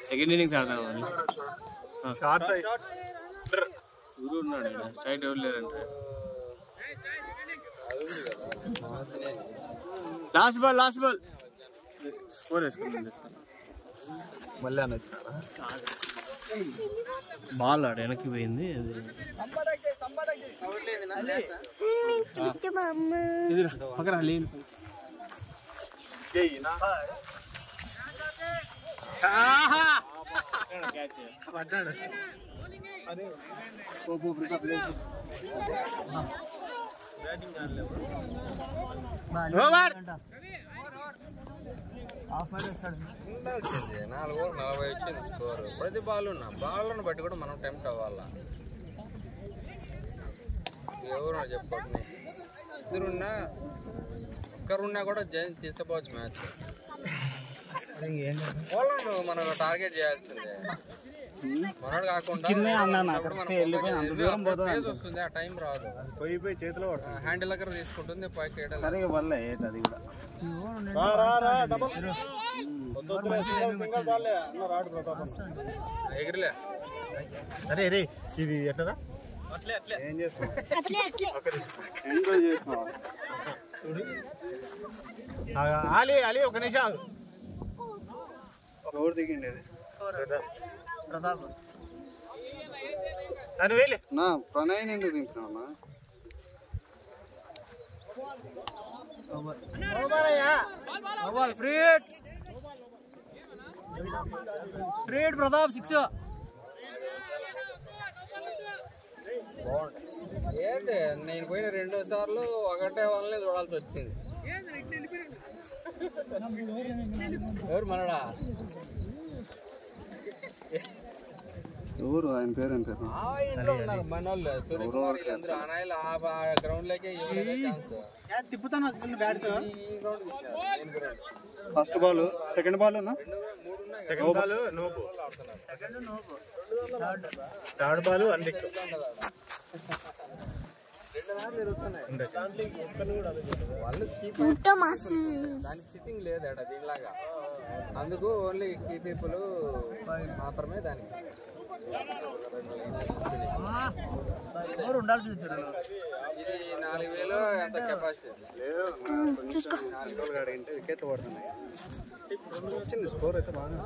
సెకండ్ ఇన్నింగ్స్ ఆడతాను ఊరు ఉన్నాడు సైడ్ ఎవరు లేరంటే. లాస్ట్ బాల్ స్కోర్ వేసుకుంటుంది మళ్ళీ అన్న బాల్ ఆడ వెనక్కి పోయింది. పక్కన లేని పడ్డాడు ఉండాల్సింది 4 ఓవర్ 40 వచ్చింది స్కోర్. ప్రతి బాల్ను బట్టి కూడా మనం టెంప్ట్ అవ్వాలా. ఎవరు చెప్పండి ఇద్దరున్నా ఒక్కరున్నా కూడా జైన్ తీసుకోవచ్చు మ్యాచ్. వాళ్ళను మనం టార్గెట్ చేయాల్సిందే మనోడు కాకుండా వస్తుంది ఆ టైం రాదు. పోయి చేతిలో హ్యాండిల్ దగ్గర తీసుకుంటుంది పైకి సరిగా వల్ల అది కూడా ఎగిరిలే అరే రే ఇది ఎట్లా ఏం చేస్తావు ఎంజాయ్ చేస్తున్నావా అలీ అలీ ఒక నిమిషం ఎవరు దిగిండి ప్రతాప్ అని వెళ్ళి నా ప్రణయ్ ఎందుకు దింపుతున్నా ఫ్రీడ్ ప్రతాప్ 6 ఏంటి నేను పోయిన 2 సార్లు ఒకటే వాళ్ళని చూడాల్సి వచ్చింది. ఎవరు మనడా ఎవరు ఆయన పేరు ఏం పేరు ఇంట్లో ఉన్నారు మన వాళ్ళు సూర్యకుమార్ వీళ్ళందరూ ఆనాయిలు ఆ గ్రౌండ్ లోకే ఛాన్స్ తిప్పుతాను first ball second ball second ball నోపు థర్డ్ బాల్ అన్ని దానికి సిట్టింగ్ లేదు అక్కడ దీనిలాగా, అందుకు ఓన్లీ కీ పీపుల్ మాత్రమే దానికి ఉండాల్సింది. ఇది 4000 ఎంత కెపాసిటీ వికెట్లు పడుతున్నాయి. వచ్చింది స్కోర్ అయితే బాగా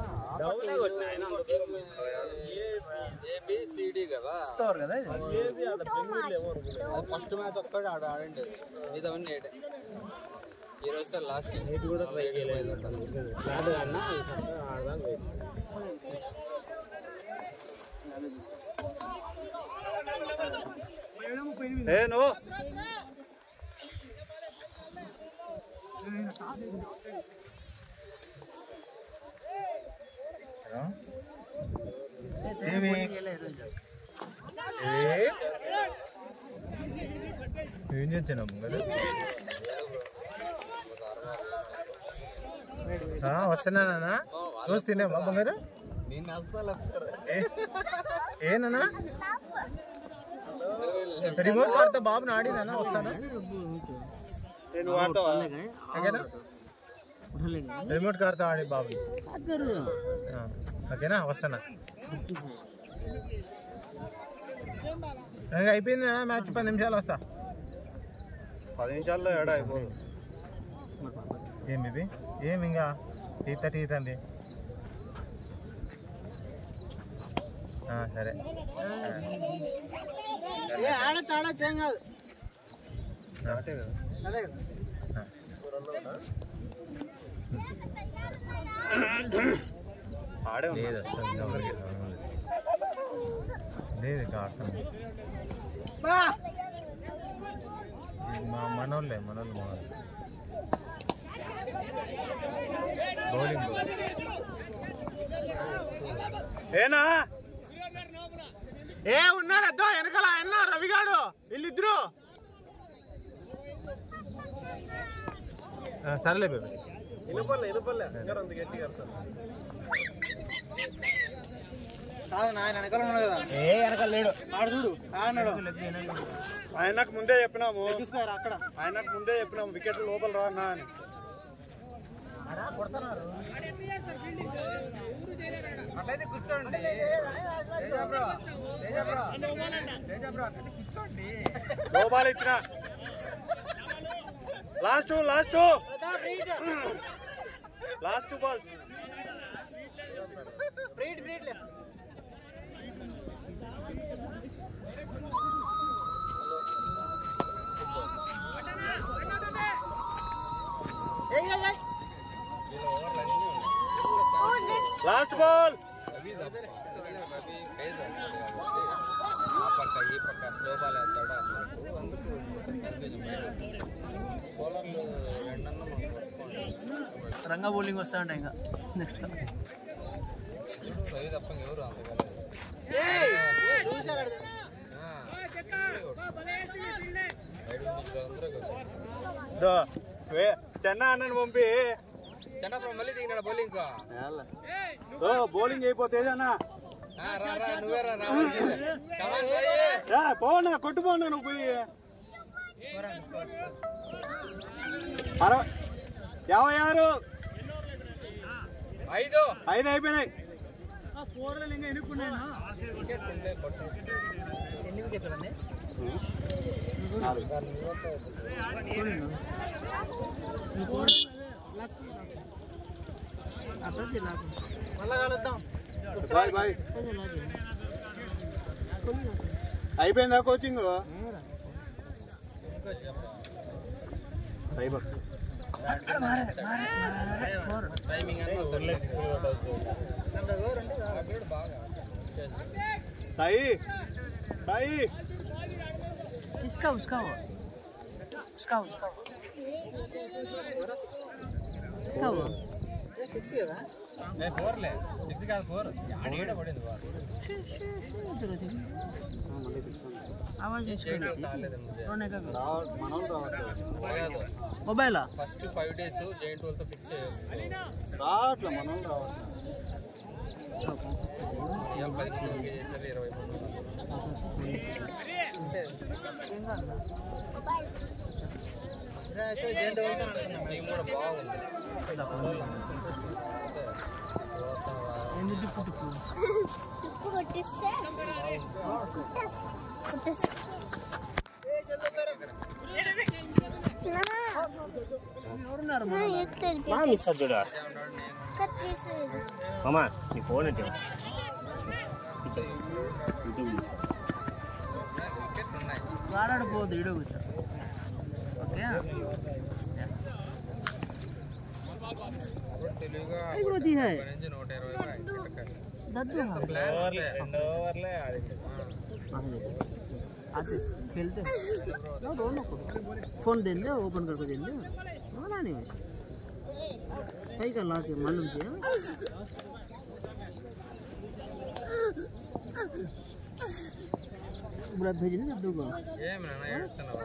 ఏబిసిడి కదా ఫస్ట్ మ్యాచ్ ఒక్కడే ఆడండి, ఇదవన్నీ ఈ రోజుతో లాస్ట్ నువ్వు ఏం చేస్తున్నావు వస్తున్నానా రోజు తినేవా బంగారు ఏనా రిమోట్ కార్తో బాబుని ఆడినా వస్తానా రిమోట్ కార్తో ఆడి బాబు ఓకేనా వస్తానా అయిపోయింది మ్యాచ్ 10 నిమిషాలు వస్తా 10 నిమిషాల్లో ఏడా అయిపోదు ఏం బేబీ ఏం ఇంకా టీతండి సరే ఆడే లేదు లేదు మనోళ్ళే బౌలింగ్ ఏనా ఉన్నారు అద్దో వెనకాల ఆయన రవిగాడు వీళ్ళిద్దరు సరేలే బేబీ ఆయన వెనకాల ఉన్నాడు కదా వెనకాల లేడు ఆడు చూడు ఆయనకు ముందే చెప్పినాము అక్కడ ఆయనకు ముందే చెప్పినాము వికెట్లు లోపల రా అన్నా అని అట్లయితే కూర్చోండి కూర్చోండి లో బాల్ ఇచ్చిన లాస్ట్ బాల్స్ లాస్ట్ బాల్ ఈ పక్క స్లో బాల్ వేస్తాడు అందుకు బౌలర్లు రంగా బౌలింగ్ వస్తాయంట ఇంకా నెక్స్ట్ తప్ప ఎవరు చెన్న అన్నను పంపి చెన్నప్పుడు మళ్ళీ దిగినాడు బౌలింగ్ బౌలింగ్ అయిపోతే అన్న నువ్వేరా పోనా కొట్టుపోనా నువ్వు పోయి 56 5 అయిపోయినాయి. Bye bye. అయిపోయిందా కోచింగ్? సాయి సాయి इसका उसका वो उसका उसका इसका वो 6 కదా ఏ 4 లే 6 కాదు 4 ఏడ పడింది బా आवाज रोने का మనోళ్ళు రావచ్చు. मोबाइल ఫస్ట్ 5 డేస్ జైంట్ వాళ్ళతో ఫిక్స్ చేయాలి రావట్లే మనోళ్ళు రావచ్చు. 10 చేసారు 23 టీం కూడా బాగుంది. ఎందుకు టిప్పు టిప్పు కొట్టిస్తే కొట్టేస్తా. ఎవరున్నారు మిస్ చూడ మామా నీ ఫోన్ అంటే యూట్యూబ్ వాడాడిపోవద్దు వీడియో కూర్చో ఓకే తెలుగుగా होती है 120 दद्दू ప్లాన్ ఓవర్లే आते खेलते ना दोनों को फोन देंगे ओपन करके देंगे ना नहीं सही कर ला के मालूम से बुरा भेज दे दद्दू को ఏం నాన్న ఏడుస్తున్నావా?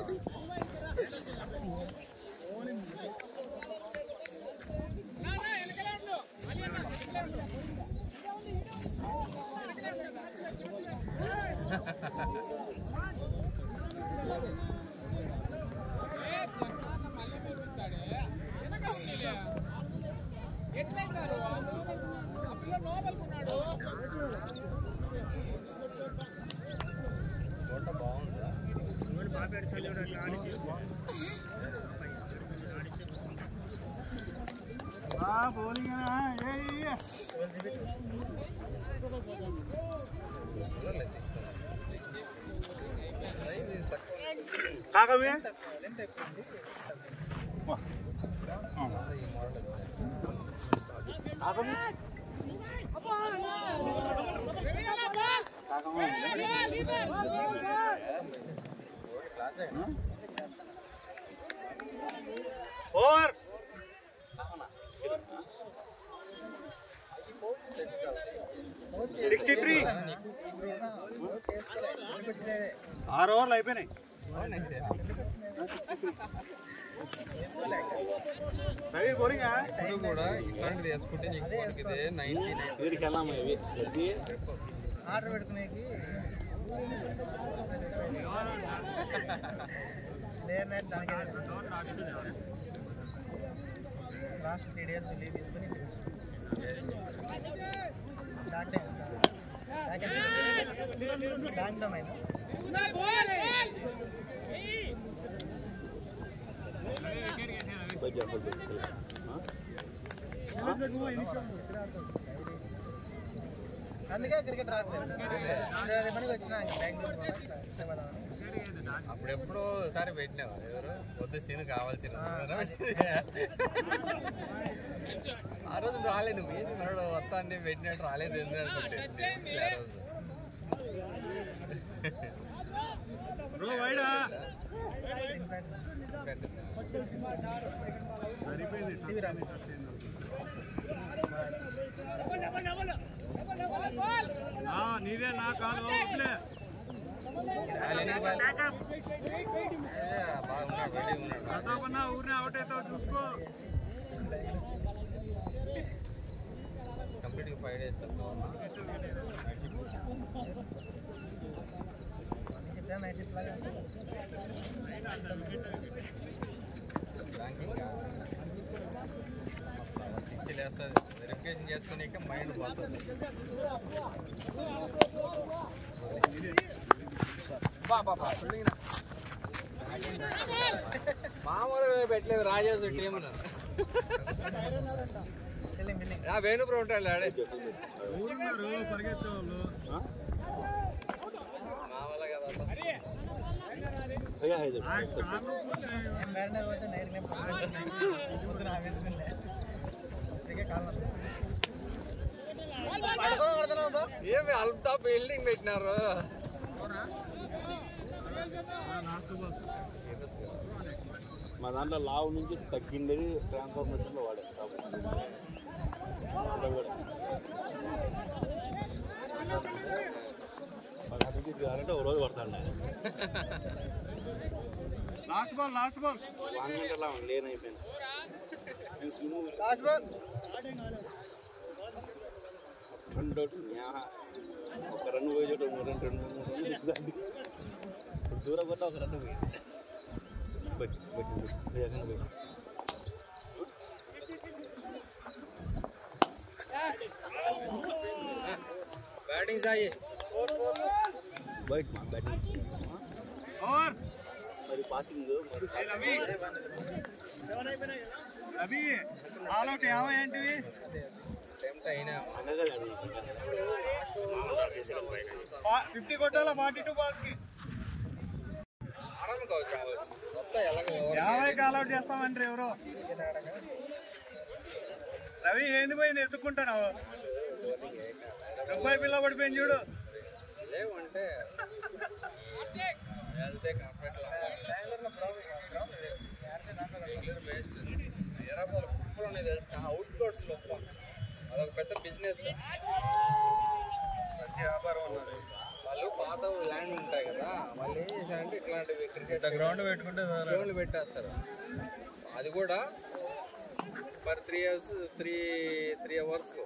కాకవే ఫోర్ 63 6 ఓవర్లు అయిపోయినాయి. రవి బోరింగా ఇప్పుడు కూడా ఇట్లాంటిది వేసుకుంటే నీకు మనకిదే 99 ఆర్డర్ పెట్టుకునేకి లాస్ట్ 3 డేస్ లీవ్ తీసుకుని బ్యాంక్ డొమైన్ అందుకే క్రికెట్ రావట్లేదు మనకి వచ్చిన అప్పుడెప్పుడు ఒకసారి పెట్టినావా ఎవరు వద్దు సీన్ కావాల్సిన ఆ రోజు రాలేదు నువ్వు ఏంటి మనోడు వస్తాన్ని పెట్టినట్టు రాలేదు ఎందుకు అనుకుంటే నీదే నా కాలు ప్రతాపన్న ఊరిని అవుట్ అవుతావు చూసుకో. కంప్లీట్ 5 డేస్ బ్యాంకింగ్ పిచ్చిలేస్తుంది వెరిఫికేషన్ చేసుకునే మైండ్ పోతుంది. మామూలుగా పెట్టలేదు రాజేష్ టీంను. వేణుపురం ఉంటాడు ఆడే మామూలుగా కదా. ఏమి అల్తా బిల్డింగ్ పెట్టినారు. మా దాంట్లో లావు నుంచి తగ్గిండేది ట్రాన్స్ఫార్మేషన్లో వాడారు అంటే ఒక రోజు పడతాడు. లాస్ట్ బాల్ 1 గంటలా లేన్ అయిపోయింది. ఒక రన్ను పోయి చోట 2 దూరం కొట్ట ఒక రన్ను పోయి బ్యాటింగ్ సాయి బయట మా బ్యాటింగ్ మరి బాతింగ్ అవి ఆల్ అవుట్ ఏంటివి అయినా 50 కొట్టాల 42 బాల్స్ కి ఆరామ్ కావచ్చు. 50 ఆల్ అవుట్ చేస్తామంటారు ఎవరో. రవి ఏంది పోయింది ఎత్తుకుంటావు రూపాయి పిల్ల పడిపోయింది చూడు. లేవంటే వెళ్తే కంప్లీట్ వేస్ట్. ఎరాబాలు కుప్పలు ఉన్నాయి తెలుసు అవుట్ డోర్స్ లోపల. అదొక పెద్ద బిజినెస్. వ్యాపారం అన్నారు వాళ్ళు పాత ల్యాండ్ ఉంటాయి కదా, వాళ్ళు ఏం చేశారంటే ఇట్లాంటివి క్రికెట్ గ్రౌండ్ పెట్టుకుంటే గ్రౌండ్లు పెట్టేస్తారు. అది కూడా పర్ 3 ఇయర్స్ 3 అవర్స్కు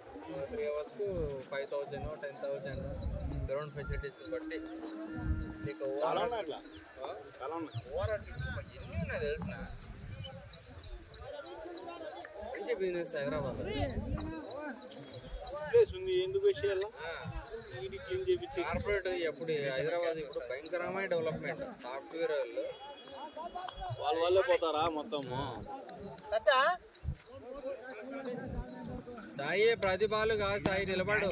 5,000 10,000 గ్రౌండ్ ఫెసిలిటీస్ బట్టి నీకు ఎన్ని ఉన్నాయి తెలిసిన. మంచి బిజినెస్ హైదరాబాద్. ప్లేస్ ఉంది ఎందుకు విషయాల్లో క్లీన్ చేయించి కార్పొరేట్ ఎప్పుడు హైదరాబాద్ ఇప్పుడు భయంకరమైన డెవలప్మెంట్. సాఫ్ట్వేర్ వాళ్ళు వాళ్ళే పోతారా మొత్తము. సాయి ప్రతిభాలు కాదు సాయి నిలబడు.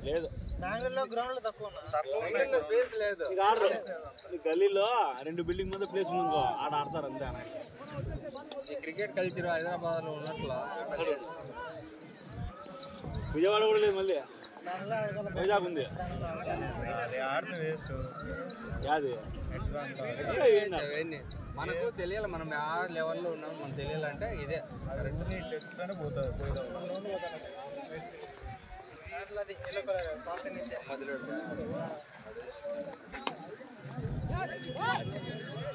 లేదు బెంగళూరులో గ్రౌండ్లు తక్కువ స్పేస్ లేదు. గల్లీలో 2 బిల్డింగ్ మీద ప్లేస్ ఉందో ఆడ ఆడతారు అంతే. ఈ క్రికెట్ కల్చర్ హైదరాబాద్ లో ఉన్నట్ల విజయవాడ కూడా లేదు. మళ్ళీ వైజాగ్ ఉంది. మనకు తెలియాలి మనం ఆ లెవెల్లో ఉన్నాం. మనం తెలియాలంటే ఇదే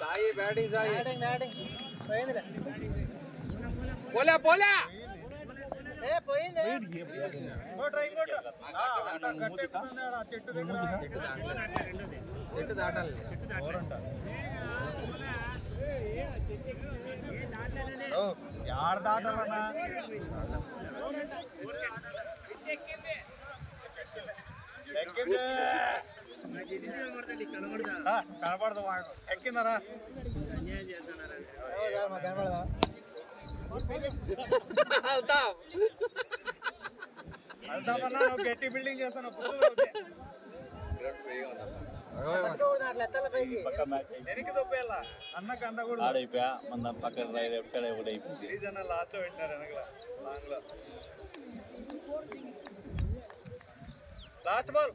సాయి బ్యాటింగ్ సాయి పోలే పోలే చెట్టు దాటాలి. యాడ దాటాలన్నా కనపడదు మాకు. ఎక్కిందరా వెళ్తామన్నా. నువ్వు గట్టి బిల్డింగ్ చేస్తాను వెనక్కి తొప్పేయాలా అన్నకు అందకూడదు. ఆడైపోయా మన పక్కన లెఫ్ట్ సైడ్ ఒకటి అయిపోయింది. లాస్ట్ లో పెట్టినారు వెనకల లాంగ్ లో. Last ball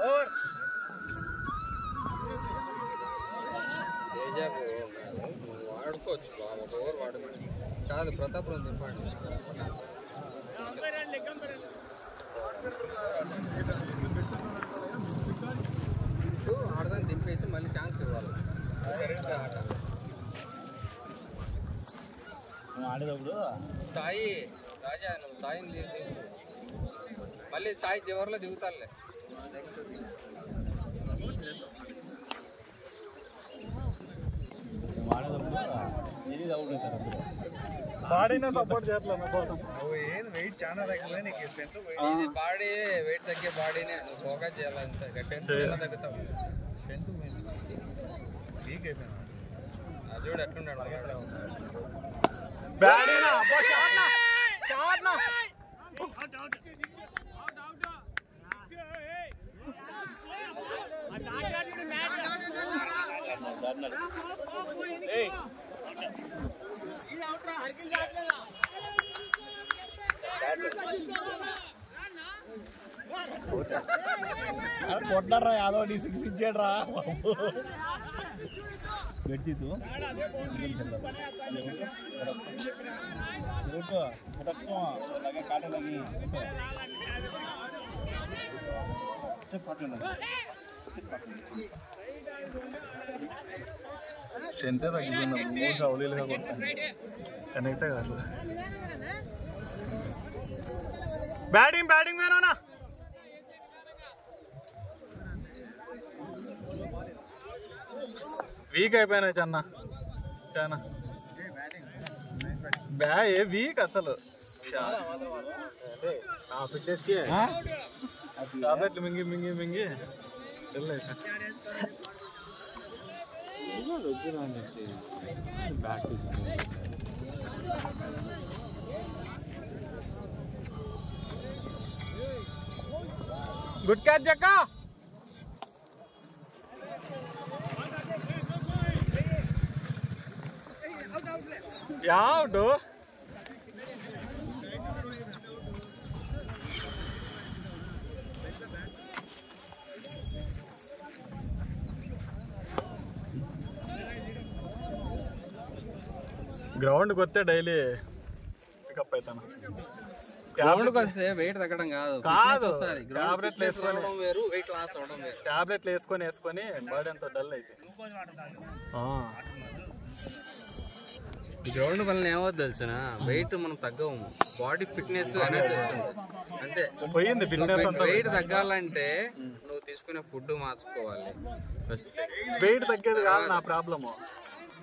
over. వాడుకోవచ్చు బాగా ఓవర్ వాడుకోవచ్చు కాదు. ప్రతాపురం దింపండి. ఆడదాన్ని దింపేసి మళ్ళీ ఛాన్స్ ఇవ్వాలి. కరెక్ట్ ఆట ఆడేటప్పుడు సాయి రాజా నువ్వు సాయిని దిగు మళ్ళీ సాయి చివరిలో దిగుతారులే బాడీనే సపోర్ట్ చేయట్లేదు వెయిట్ చాలా తగ్గిపోయి నీకు ఇది బాడీ వెయిట్ తగ్గే బాడీనే నువ్వు ఫోకస్ చేయాలంటే తగ్గుతావు వీక్ అయిపోయినా చూడు ఎట్లున్నాడు కొట్టారా యాదవ్ డి 6 ఇచ్చాడు రా గట్టితో స్ట్రెంత్ తగ్గిపోయింది మూడు అవలీలుగా కనెక్టే కాదు బ్యాటింగ్ వేనా వీక్ అయిపోయినా చన్న చాలా వీక్ అసలు టాబ్లెట్లు మింగి మింగి మింగి గుడ్ క్యాచ్ జక్క యావుడు గ్రౌండ్కి వస్తే డైలీ పికప్ అవుతాను గ్రౌండ్కి వస్తే వెయిట్ తగ్గడం కాదు టాబ్లెట్లు వేసుకొని వేరు వెయిట్ లాస్ అవడం వేరు టాబ్లెట్లు వేసుకొని బాడీ అంతా డల్ అయితే గ్రౌండ్ వల్ల ఏమవుతుంది తెలుసునా వెయిట్ మనం తగ్గము బాడీ ఫిట్నెస్ అనేది వస్తుంది అంతే పోయింది వెయిట్ తగ్గాలంటే నువ్వు తీసుకునే ఫుడ్ మార్చుకోవాలి వెయిట్ తగ్గేది కాదు నా ప్రాబ్లము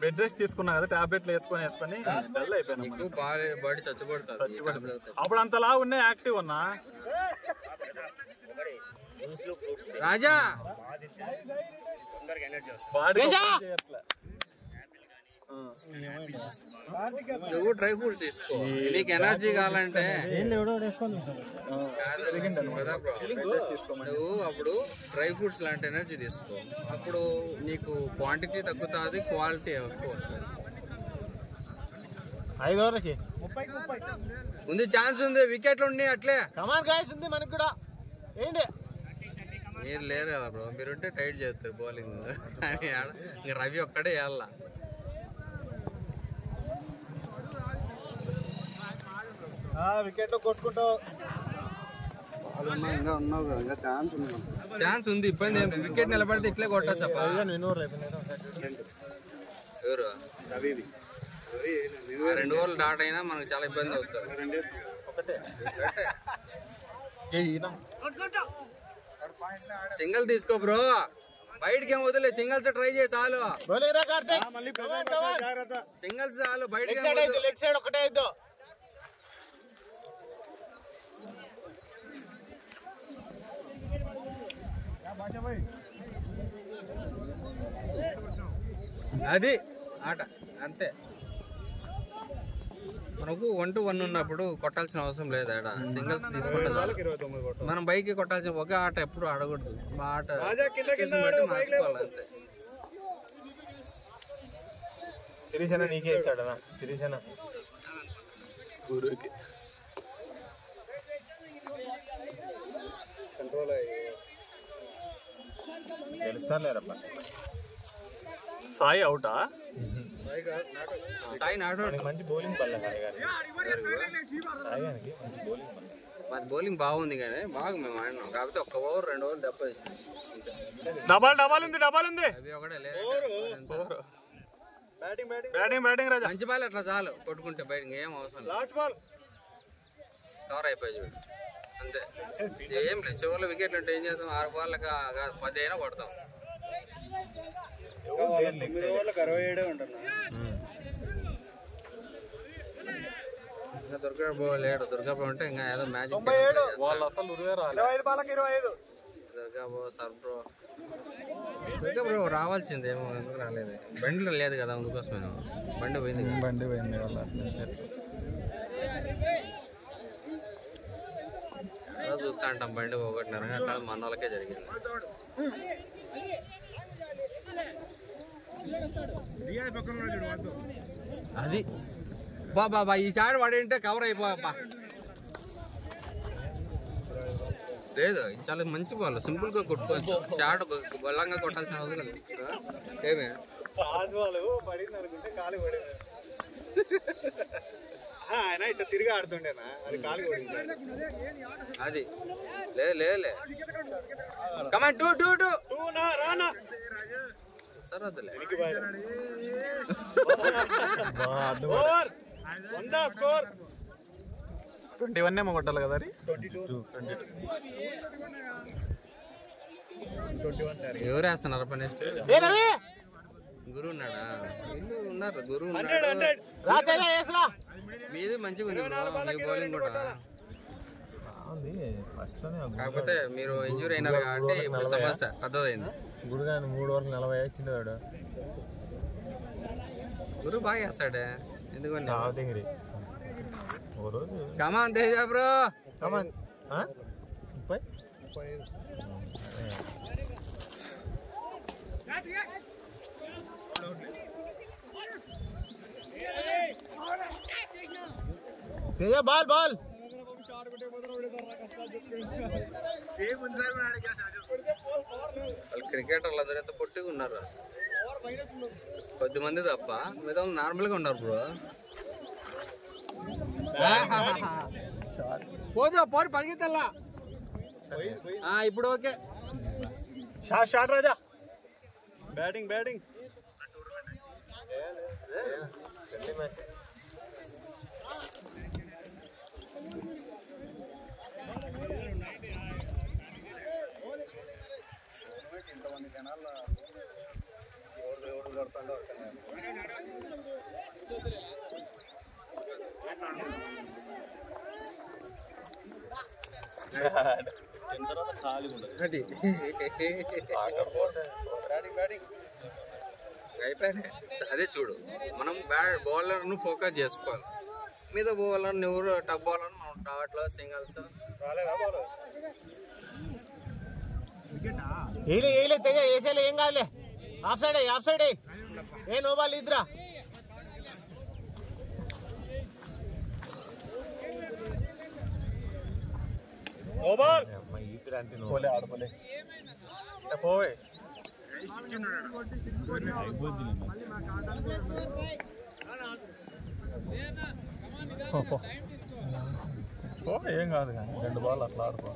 బెడ్ రెస్ట్ తీసుకున్నా కదా టాబ్లెట్లు వేసుకొని డల్ అయిపోయాను బాడీ చచ్చిపడుతుంది అప్పుడు అంతలా ఉన్నాయి యాక్టివ్ ఉన్నా రాజా బాడీ నువ్వు డ్రై ఫ్రూట్స్ తీసుకో నీకు ఎనర్జీ కావాలంటే నువ్వు అప్పుడు డ్రై ఫ్రూట్స్ లాంటి ఎనర్జీ తీసుకో అప్పుడు నీకు క్వాంటిటీ తగ్గుతుంది క్వాలిటీ ఎక్కువ వస్తుంది 5 ఓవర్లకి ఉంది ఛాన్స్ ఉంది వికెట్లు ఉన్నాయి అట్లే కమాన్ గాయ్స్ ఉంది మనకు కూడా ఏంటి మీరు లేరు కదా బ్రో మీరుంటే టైట్ చేస్తారు బౌలింగ్ ఇంకా రవి ఒక్కడే వేయాల వికెట్ లో కొట్టుకుంటావు ఛాన్స్ ఉంది ఇబ్బంది ఏం వికెట్ నిలబడితే ఇట్లే కొట్టచ్చు ఎవరు 2 ఓవర్లు డాట్ అయినా మనకు చాలా ఇబ్బంది అవుతుంది సింగిల్ తీసుకో బ్రో బయటకి ఏం వదిలే సింగిల్స్ ట్రై చేసి చాలు సింగిల్స్ చాలు బయటకి ఒకటే అది ఆట అంతే మనకు 1-1 ఉన్నప్పుడు కొట్టాల్సిన అవసరం లేదు ఆడ సింగిల్స్ తీసుకుంటే మనం బైక్ కొట్టాల్సిన ఒక ఆట ఎప్పుడు ఆడకూడదు మా ఆట మార్చుకోవాలి అంతే సిరీసన నీకే ఇస్తాడనా సిరీసన గురుకి కంట్రోల్ గెలుస్తాలేరప్ప సాయి అవుటా సాయి నాట్ మంచి బౌలింగ్ పడలే మరి బౌలింగ్ బాగుంది కానీ బాగా మేము ఆడినాం కాకపోతే 1 ఓవర్ 2 ఓవర్ దెబ్బ డబల్ ఉంది అవి ఒకటే లేదు బ్యాటింగ్ రాజా. మంచి బాల్ అట్లా చాలు కొట్టుకుంటే బయట ఏం అవసరం లేదు. లాస్ట్ బాల్ కవర్ అయిపోయి చూడు అంతే. ఏం లేదు చివరిలో వికెట్లు ఉంటే ఏం చేద్దాం, 6 బాళ్ళకి 10 అయినా కొడతాం. 9 ఓవర్లకు 67 ఉంటున్నా. ఇంకా దుర్గాబాబు లేడు. దుర్గాబాబు అంటే ఇంకా ఏదో మ్యాచ్ వాళ్ళు అసలు 25 బాళ్ళకి 25. దుర్గాబాబు సర్బ్రో దుర్గాబాబు రావాల్సిందేమో, ఎందుకు రాలేదు? బండిలో లేదు కదా, అందుకోసమే. బండి పోయింది వాళ్ళ చూస్తా అంటాం. బండి 1.5 గంట మన వాళ్ళకే జరిగింది. అది బాబా ఈ షాట్ పడింటే కవర్ అయిపోయా. లేదు చాలా మంచి బాల్, సింపుల్ గా కొట్టుకోవచ్చు. షాట్ బలంగా కొట్టాల్సిన అవసరం లేదు. ఏమే పాస్ బాల్ పడింది అనుకుంటే కాలు పడింది. ఆయన ఇట్లా తిరిగి ఆడుతుండేనా, అది కాలు పడింది. అది లేదు కమాన్ టూ రానా సరే వద్దులే. స్కోర్ 21 ఏమో కొట్టాలి కదా. 22 ఎవరు వేస్తున్నారు పని? గురువు ఉన్నాడా? వీళ్ళు ఉన్నారు. గురువు మీది మంచిగా ఉంది, మీ బౌలింగ్ కూడా. కాకపోతే మీరు ఇంజూరీ అయినారు కాబట్టి ఇప్పుడు సమస్య పెద్దదైంది. గురుగాని 3 ఓవర్లు 40 వచ్చింది వాడు. గురువు బాగా వేస్తాడే, ఎందుకంటే రోజు కమాన్ తేజ బ్రో కమాన్. 30 బాల్ వాళ్ళు క్రికెటర్లు అందరూ ఎంత పొట్టిగా ఉన్నారు. 10 మంది తప్ప మిగతా నార్మల్ గా ఉన్నారు బ్రో. పోడు పరిగెత్తల్లా. ఇప్పుడు ఓకే. షాట్ రాజా. బ్యాటింగ్ ఇంతమంది జనాల్లో ఎవరు కొడుతుందో అయిపోయినాయి. అదే చూడు, మనం బౌలర్ ను ఫోకస్ చేసుకోవాలి. మీద బౌలర్ నువ్వు టప్ బౌలర్ మనం డాట్లో సింగల్స్ తెగ వేసేలే. ఏం కాదులే. ఆఫ్ సైడ్ ఏ నో బాల్ ఇద్దరా. ఆడపోలే పోవే. ఏం కాదు కానీ 2 బాల్ అట్లా ఆడుకో.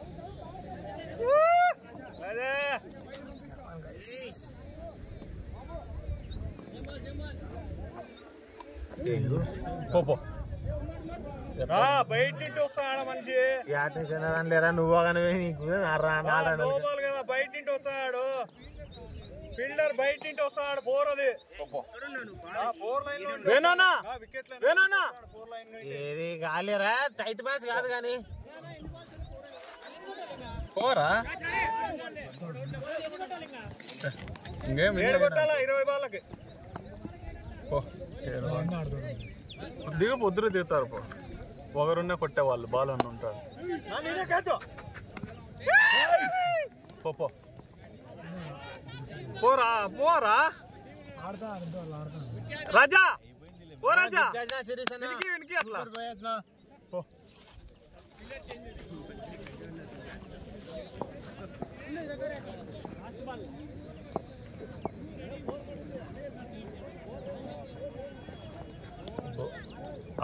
బయట నుండి వస్తాడా మనిషి? లేరా నువ్వు కదా, బయట నుండి వస్తాడు ఫీల్డర్, బయట నుండి వస్తాడు. 4 అది 4 లైన్ ఏది కాలేరా. టైట్ మ్యాచ్ కాదు కానీ 4 కొట్టాలా 20 బాళ్ళకి. పొద్దురు దిగుతారు. ఒకరున్నే కొట్టేవాళ్ళు, బాల్ అని ఉంటారు. పోరా రాజా. ఓ రాజా వెనక్కి అట్లా.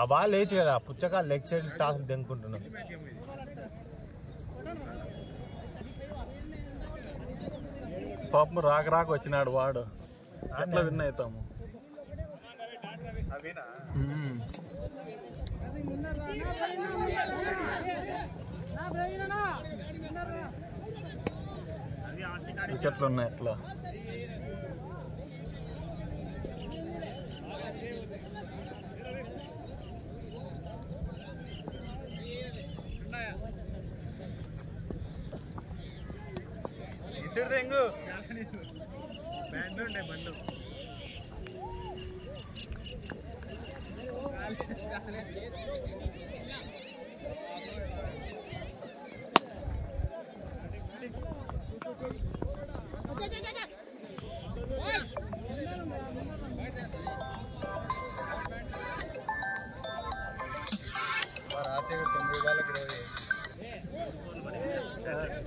ఆ బాల్ లేచి కదా, పుచ్చకాలు లెగ్ సైడ్ టాస్ దెంకుంటున్నాం. పాపం రాక వచ్చినాడు వాడు, ఎట్లా విన్ అవుతాము. అవినా వికెట్లు ఉన్నాయి ఎట్లా తెంగు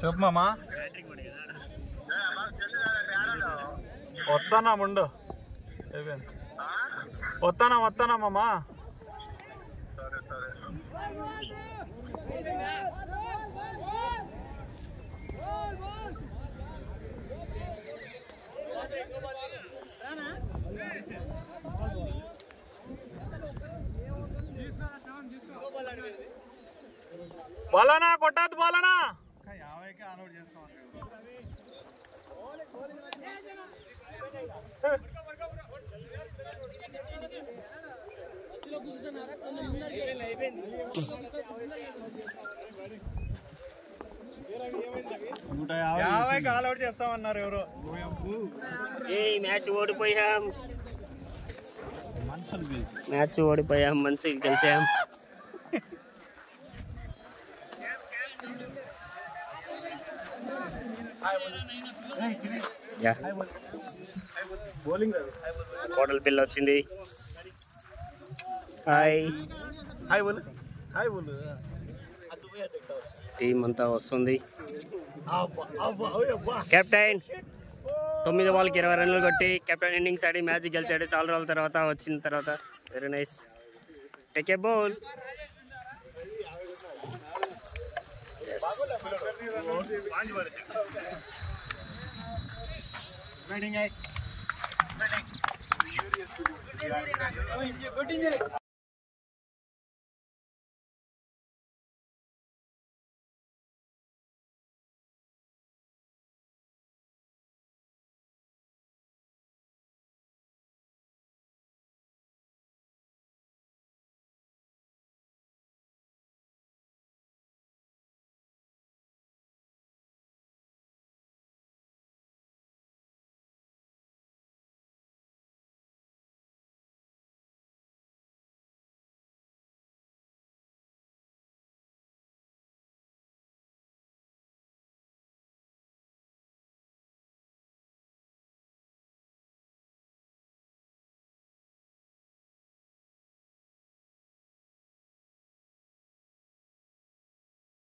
చెప్పు మామా వస్తానా ముందు వస్తానా మామా బోలానా కొట్టద్దు బోలానా 50కి ఆల్అౌట్ చేస్తాం యాభైకి ఆల్అౌట్ చేస్తామన్నారు ఎవరు మ్యాచ్ ఓడిపోయాం మంచిగా గెలిచాం కోటల పిల్ల వచ్చింది టీం అంతా వస్తుంది కెప్టెన్ 9 బాల్కి 20 రన్లు కొట్టి కెప్టెన్ ఇన్నింగ్స్ ఆడి మ్యాచ్ గెలిచాడు చాలా రోజుల తర్వాత వచ్చిన తర్వాత very nice take a bowl batting